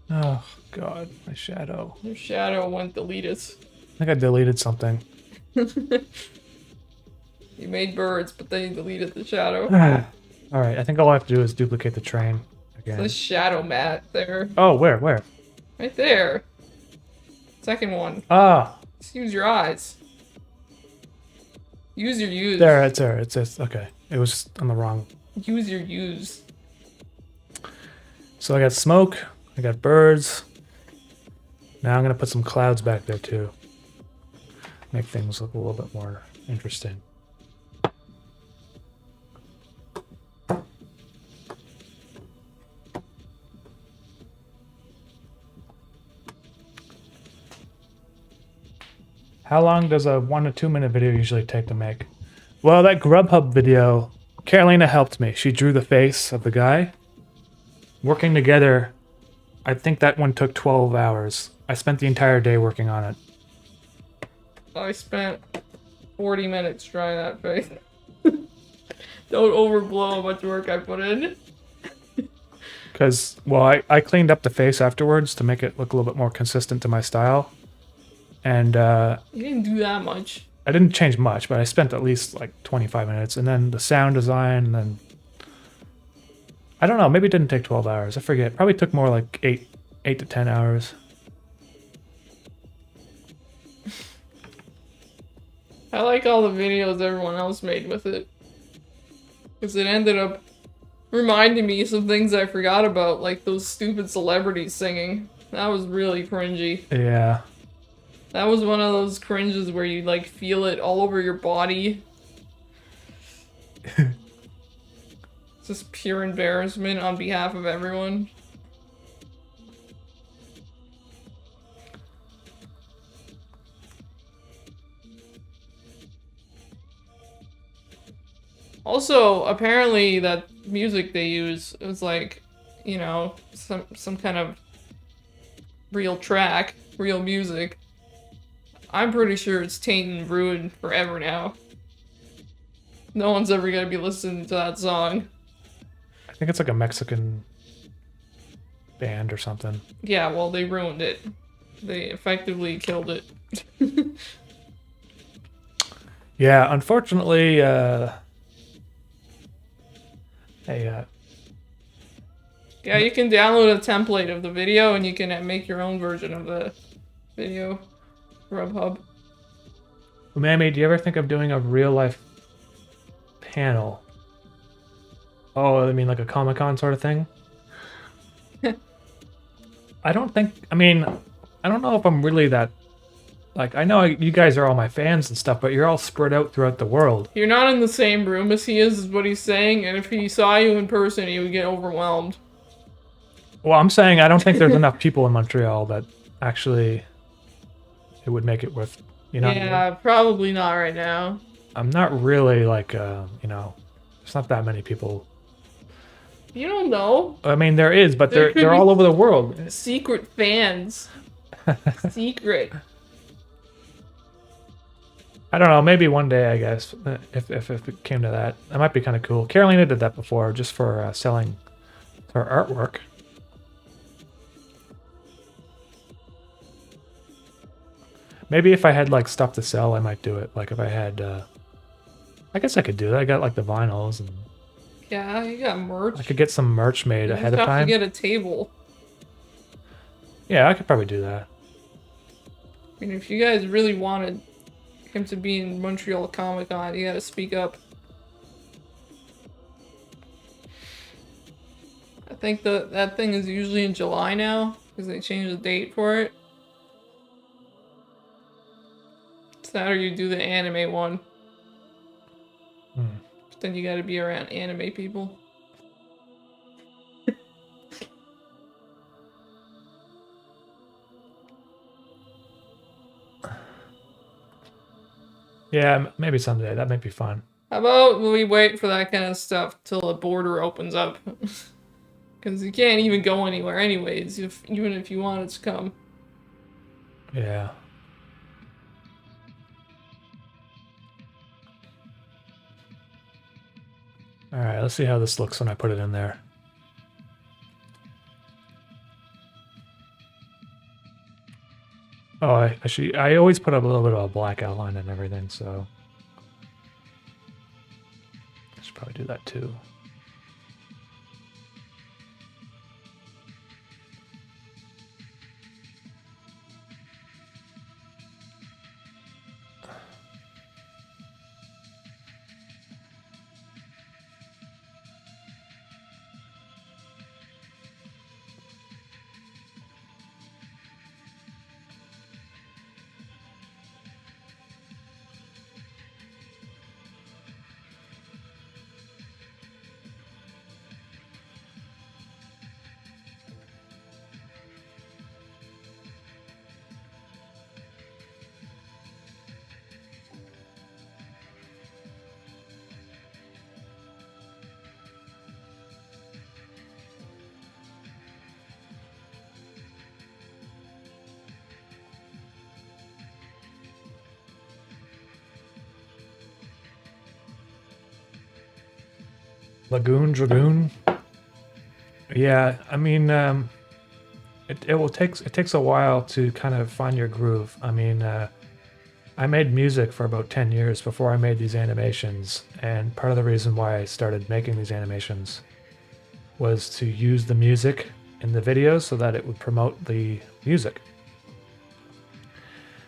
Oh, God, my shadow. Your shadow went deleted. I think I deleted something. You made birds, but then you deleted the shadow. All right, I think all I have to do is duplicate the train again. The shadow mat there. Oh, where? Right there. Second one. Ah, Just use your eyes. Use your use. there, it's there. It's okay. It was just on the wrong. Use your use. So I got smoke. I got birds. Now I'm gonna put some clouds back there too. Make things look a little bit more interesting. How long does a 1 to 2 minute video usually take to make? Well, that Grubhub video, Carolina helped me. She drew the face of the guy. Working together, I think that one took 12 hours. I spent the entire day working on it. I spent 40 minutes drawing that face. Don't overblow how much work I put in. Because, well, I cleaned up the face afterwards to make it look a little bit more consistent to my style. And You didn't do that much. I didn't change much, but I spent at least like 25 minutes. And then the sound design, and then... I don't know, maybe it didn't take 12 hours. I forget. Probably took more like 8 to 10 hours. I like all the videos everyone else made with it. Because it ended up reminding me of some things I forgot about, like those stupid celebrities singing. That was really cringy. Yeah. That was one of those cringes where you like feel it all over your body. It's just pure embarrassment on behalf of everyone. Also, apparently that music they use is like, you know, some kind of real track, real music. I'm pretty sure it's tainted and ruined forever now. No one's ever gonna be listening to that song. I think it's like a Mexican band or something. Yeah, well, they ruined it. They effectively killed it. Yeah, unfortunately, hey, Yeah, you can download a template of the video and you can make your own version of the video. Grubhub. Umami, do you ever think of doing a real life panel? Oh, I mean like a Comic-Con sort of thing? I don't think, I mean, I don't know if I'm really that, like, I know you guys are all my fans and stuff, but you're all spread out throughout the world. You're not in the same room as he is what he's saying, and if he saw you in person, he would get overwhelmed. Well, I'm saying I don't think there's enough people in Montreal that actually it would make it worth, you know? Yeah, probably not right now. I'm not really like, you know, there's not that many people. You don't know. I mean, there is, but There could they're be all over the world. Secret fans. Secret. I don't know. Maybe one day, I guess, if it came to that, that might be kind of cool. Carolina did that before, just for selling her artwork. Maybe if I had like stuff to sell, I might do it. Like if I had, I guess I could do that. I got like the vinyls, and Yeah, you got merch. I could get some merch made You ahead just of have time. to get a table. Yeah, I could probably do that. I mean, if you guys really wanted him to be in Montreal Comic Con, you gotta speak up. I think that thing is usually in July now, because they changed the date for it. It's that or you do the anime one. But then you gotta be around anime people. Yeah, maybe someday. That might be fun. How about we wait for that kind of stuff till the border opens up? Because you can't even go anywhere anyways, even if you wanted to come. Yeah. Alright, let's see how this looks when I put it in there. Oh, I always put up a little bit of a black outline and everything, so I should probably do that too. Lagoon Dragoon. Yeah, I mean, it takes a while to kind of find your groove. I mean, I made music for about 10 years before I made these animations, and part of the reason why I started making these animations was to use the music in the videos so that it would promote the music.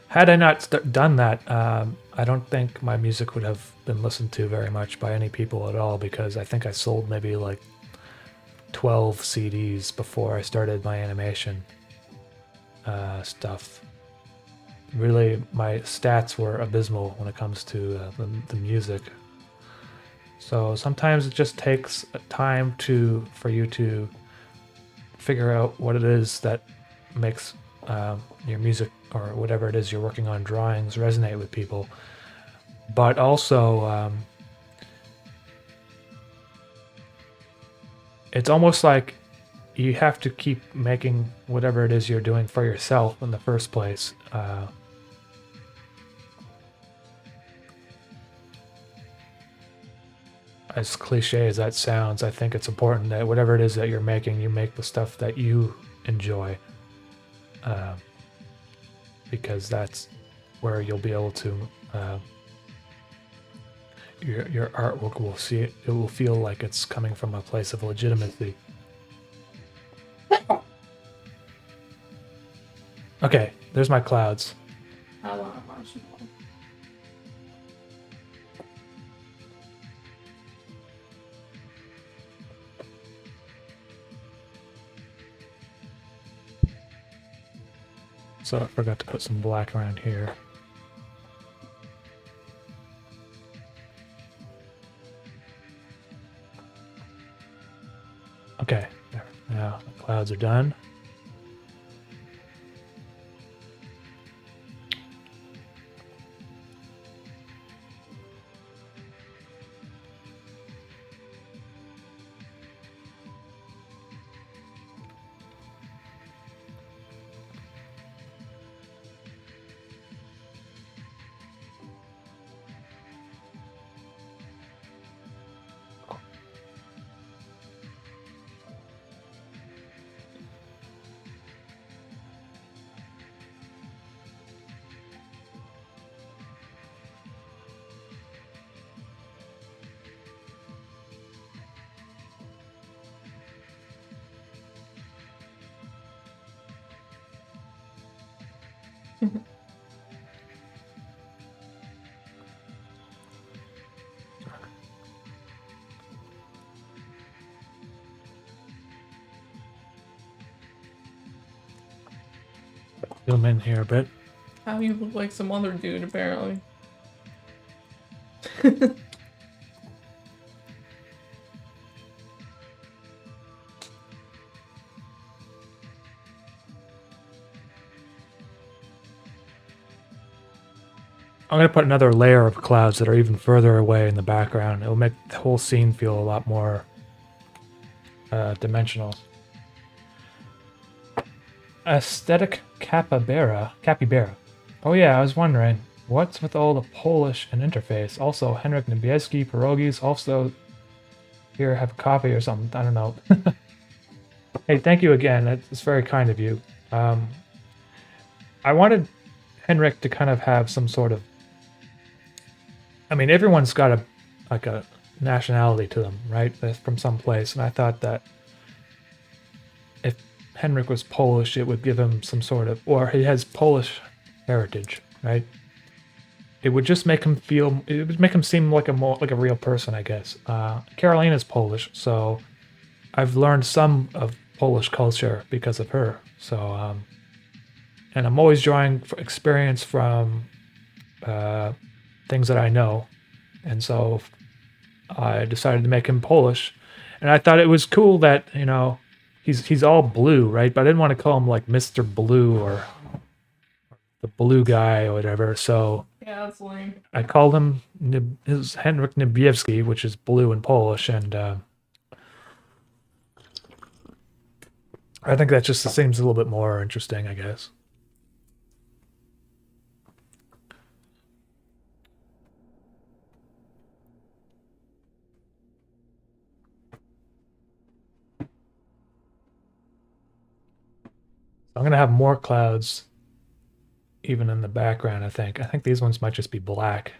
Had I not done that, I don't think my music would have been listened to very much by any people at all, because I think I sold maybe like 12 CDs before I started my animation stuff. Really, my stats were abysmal when it comes to the music. So sometimes it just takes time for you to figure out what it is that makes your music or whatever it is you're working on, drawings, resonate with people. But also, it's almost like you have to keep making whatever it is you're doing for yourself in the first place. As cliche as that sounds, I think it's important that whatever it is that you're making, you make the stuff that you enjoy. Because that's where you'll be able to your artwork will see it. It will feel like it's coming from a place of legitimacy. Okay, there's my clouds. I want a marshmallow. So I forgot to put some black around here. Okay, there. Now the clouds are done. Zoom in here a bit. How you look like some other dude, apparently. I'm going to put another layer of clouds that are even further away in the background. It'll make the whole scene feel a lot more dimensional. Aesthetic capybara. Oh yeah, I was wondering, what's with all the Polish and interface? Also, Henryk Niebieski, pierogies, also here have coffee or something. I don't know. Hey, thank you again. It's very kind of you. I wanted Henryk to kind of have some sort of... I mean, everyone's got a nationality to them, right? They're from some place, and I thought that if Henryk was Polish, it would give him some sort of... Or he has Polish heritage, right? It would just make him feel... It would make him seem like a real person, I guess. Carolina's Polish, so I've learned some of Polish culture because of her. So, and I'm always drawing experience from things that I know, and so I decided to make him Polish, and I thought it was cool that, you know, he's all blue, right? But I didn't want to call him like Mr. Blue or the blue guy or whatever. So Yeah, that's lame. I called him his Henryk Niebieski, which is blue in Polish, and I think that just seems a little bit more interesting, I guess. I'm gonna have more clouds even in the background, I think. I think these ones might just be black.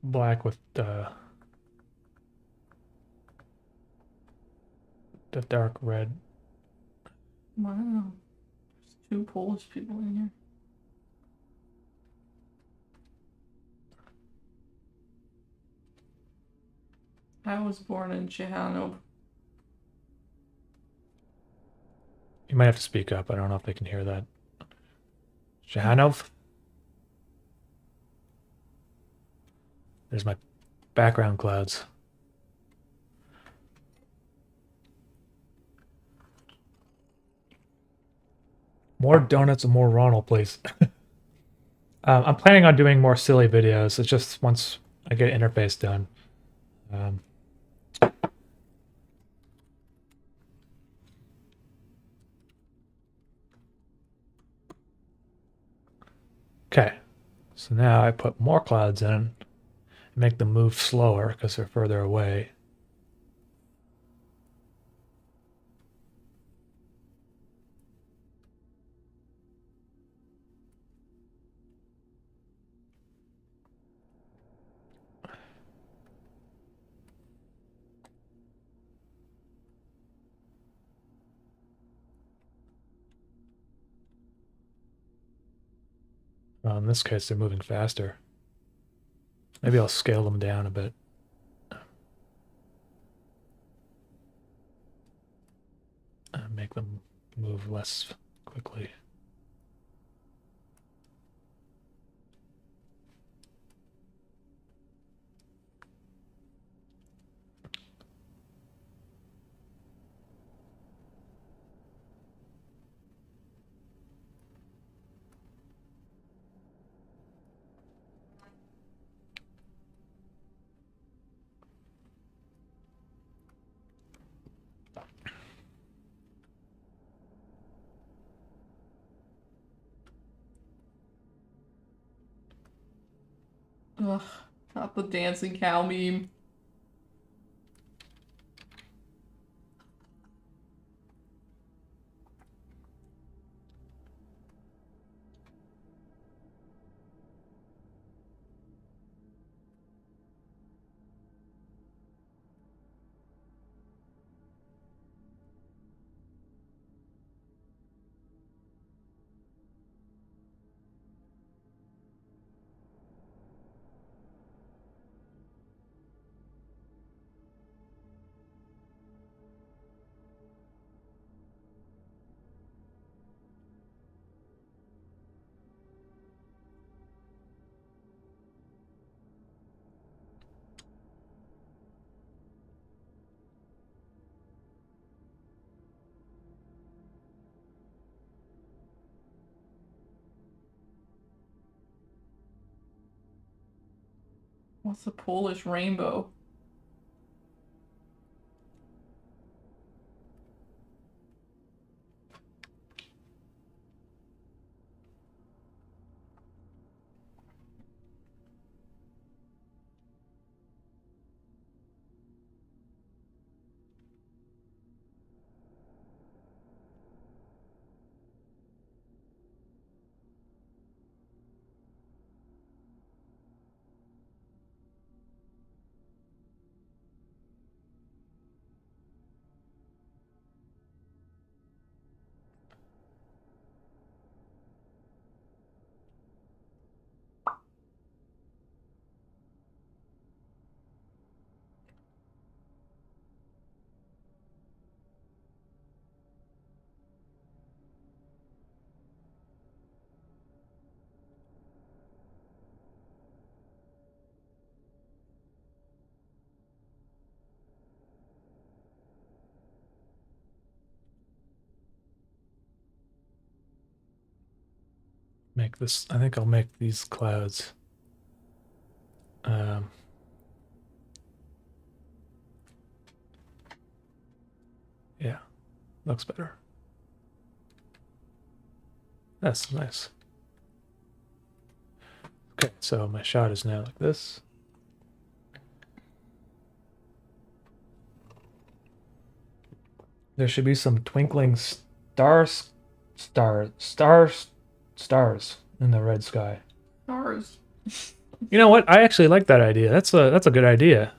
Black with the dark red. Wow. There's 2 Polish people in here. I was born in Ciechanów. You might have to speak up. I don't know if they can hear that. Ciechanów? There's my background clouds. More donuts and more Ronald, please. I'm planning on doing more silly videos. It's just once I get interface done. Okay, so now I put more clouds in and make them move slower because they're further away. Well, in this case, they're moving faster. Maybe I'll scale them down a bit. And make them move less quickly. Ugh, not the dancing cow meme. What's a Polish rainbow? Make this, I think I'll make these clouds. Yeah, looks better. That's nice. Okay, so my shot is now like this. There should be some twinkling stars in the red sky. Stars. You know what? I actually like that idea. That's a good idea.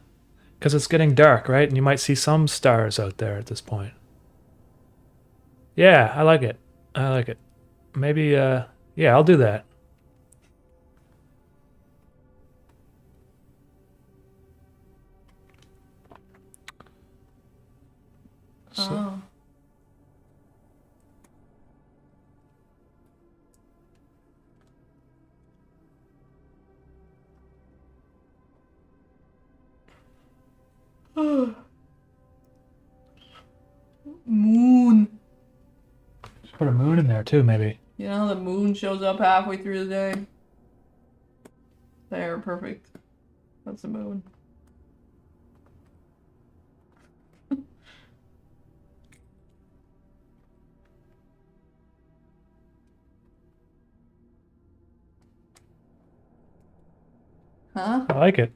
Because it's getting dark, right? And you might see some stars out there at this point. Yeah, I like it. I like it. Maybe, yeah, I'll do that. So, Oh. Moon. just put a moon in there too, maybe. You know, the moon shows up halfway through the day. There, perfect. That's the moon. Huh? I like it.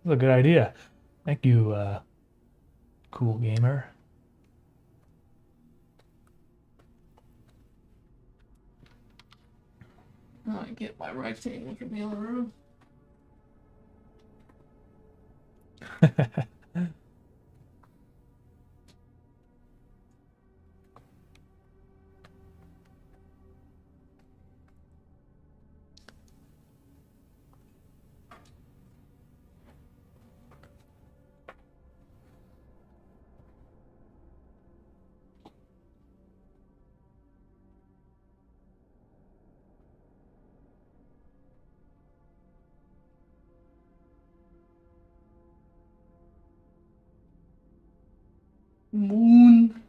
That's a good idea. Thank you, cool gamer. Oh, I get my rectangle from the other room. Moon.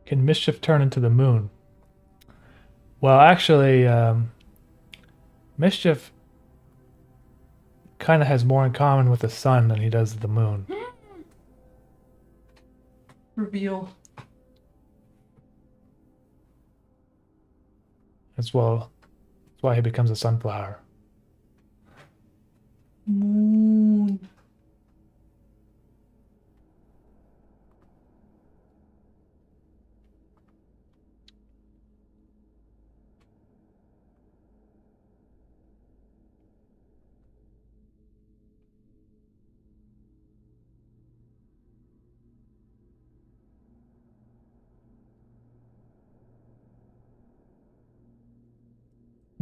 Can mischief turn into the moon? Well, actually, mischief kind of has more in common with the sun than he does the moon. Reveal. As well, that's why he becomes a sunflower. Moon.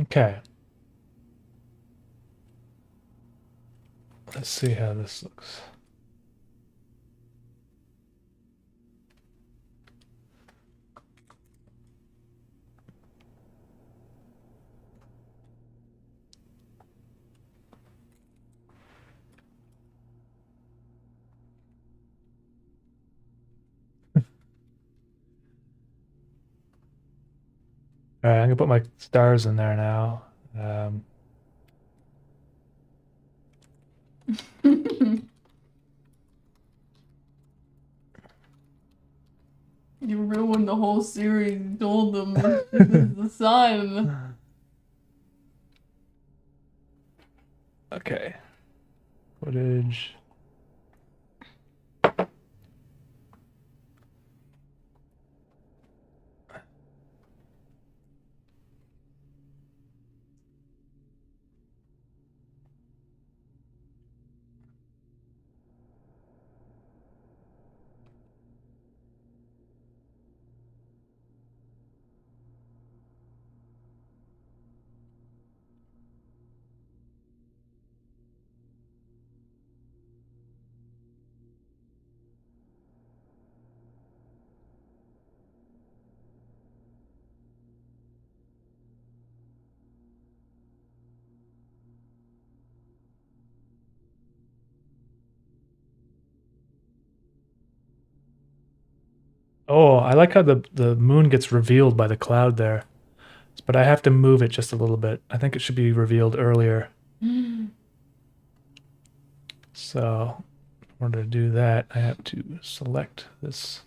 Okay. Let's see how this looks. All right, I'm gonna put my stars in there now. You ruined the whole series. You told them this is the sun. Okay. Footage. Oh, I like how the moon gets revealed by the cloud there. But I have to move it just a little bit. I think it should be revealed earlier. So, in order to do that, I have to select this.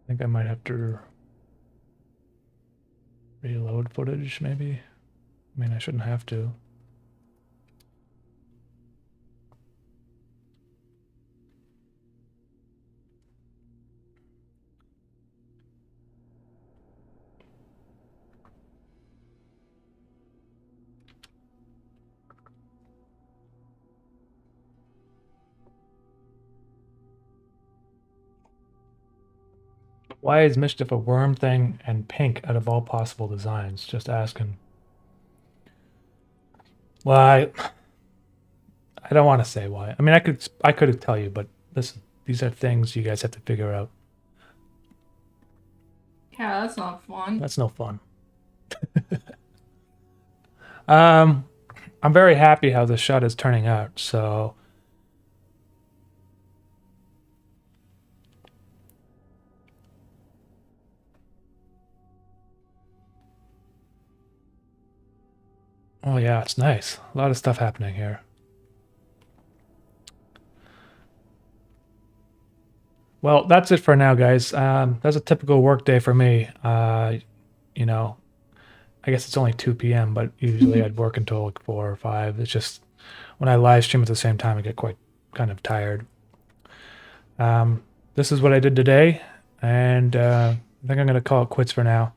think I might have to reload footage, maybe. I mean, I shouldn't have to. Why is Mischief a worm thing and pink out of all possible designs? Just asking. Well, I don't want to say why. I mean, I could tell you, but listen, these are things you guys have to figure out. Yeah, that's not fun. That's no fun. I'm very happy how this shot is turning out, so oh yeah, it's nice. A lot of stuff happening here. Well, that's it for now, guys. That's a typical work day for me. You know, I guess it's only 2 p.m., but usually I'd work until like 4 or 5. It's just when I live stream at the same time, I get quite kind of tired. This is what I did today, and I think I'm going to call it quits for now.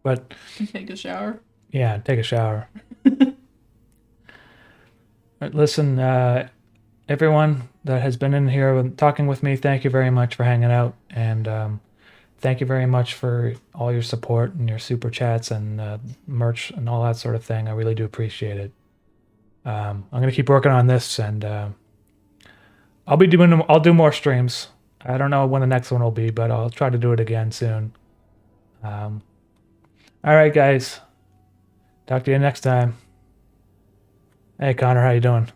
But Take a shower. yeah, take a shower. Listen, everyone that has been in here talking with me, thank you very much for hanging out, and thank you very much for all your support and your super chats and merch and all that sort of thing. I really do appreciate it. I'm gonna keep working on this, and I'll do more streams. I don't know when the next one will be, but I'll try to do it again soon. All right, guys. Talk to you next time. Hey, Connor, how you doing?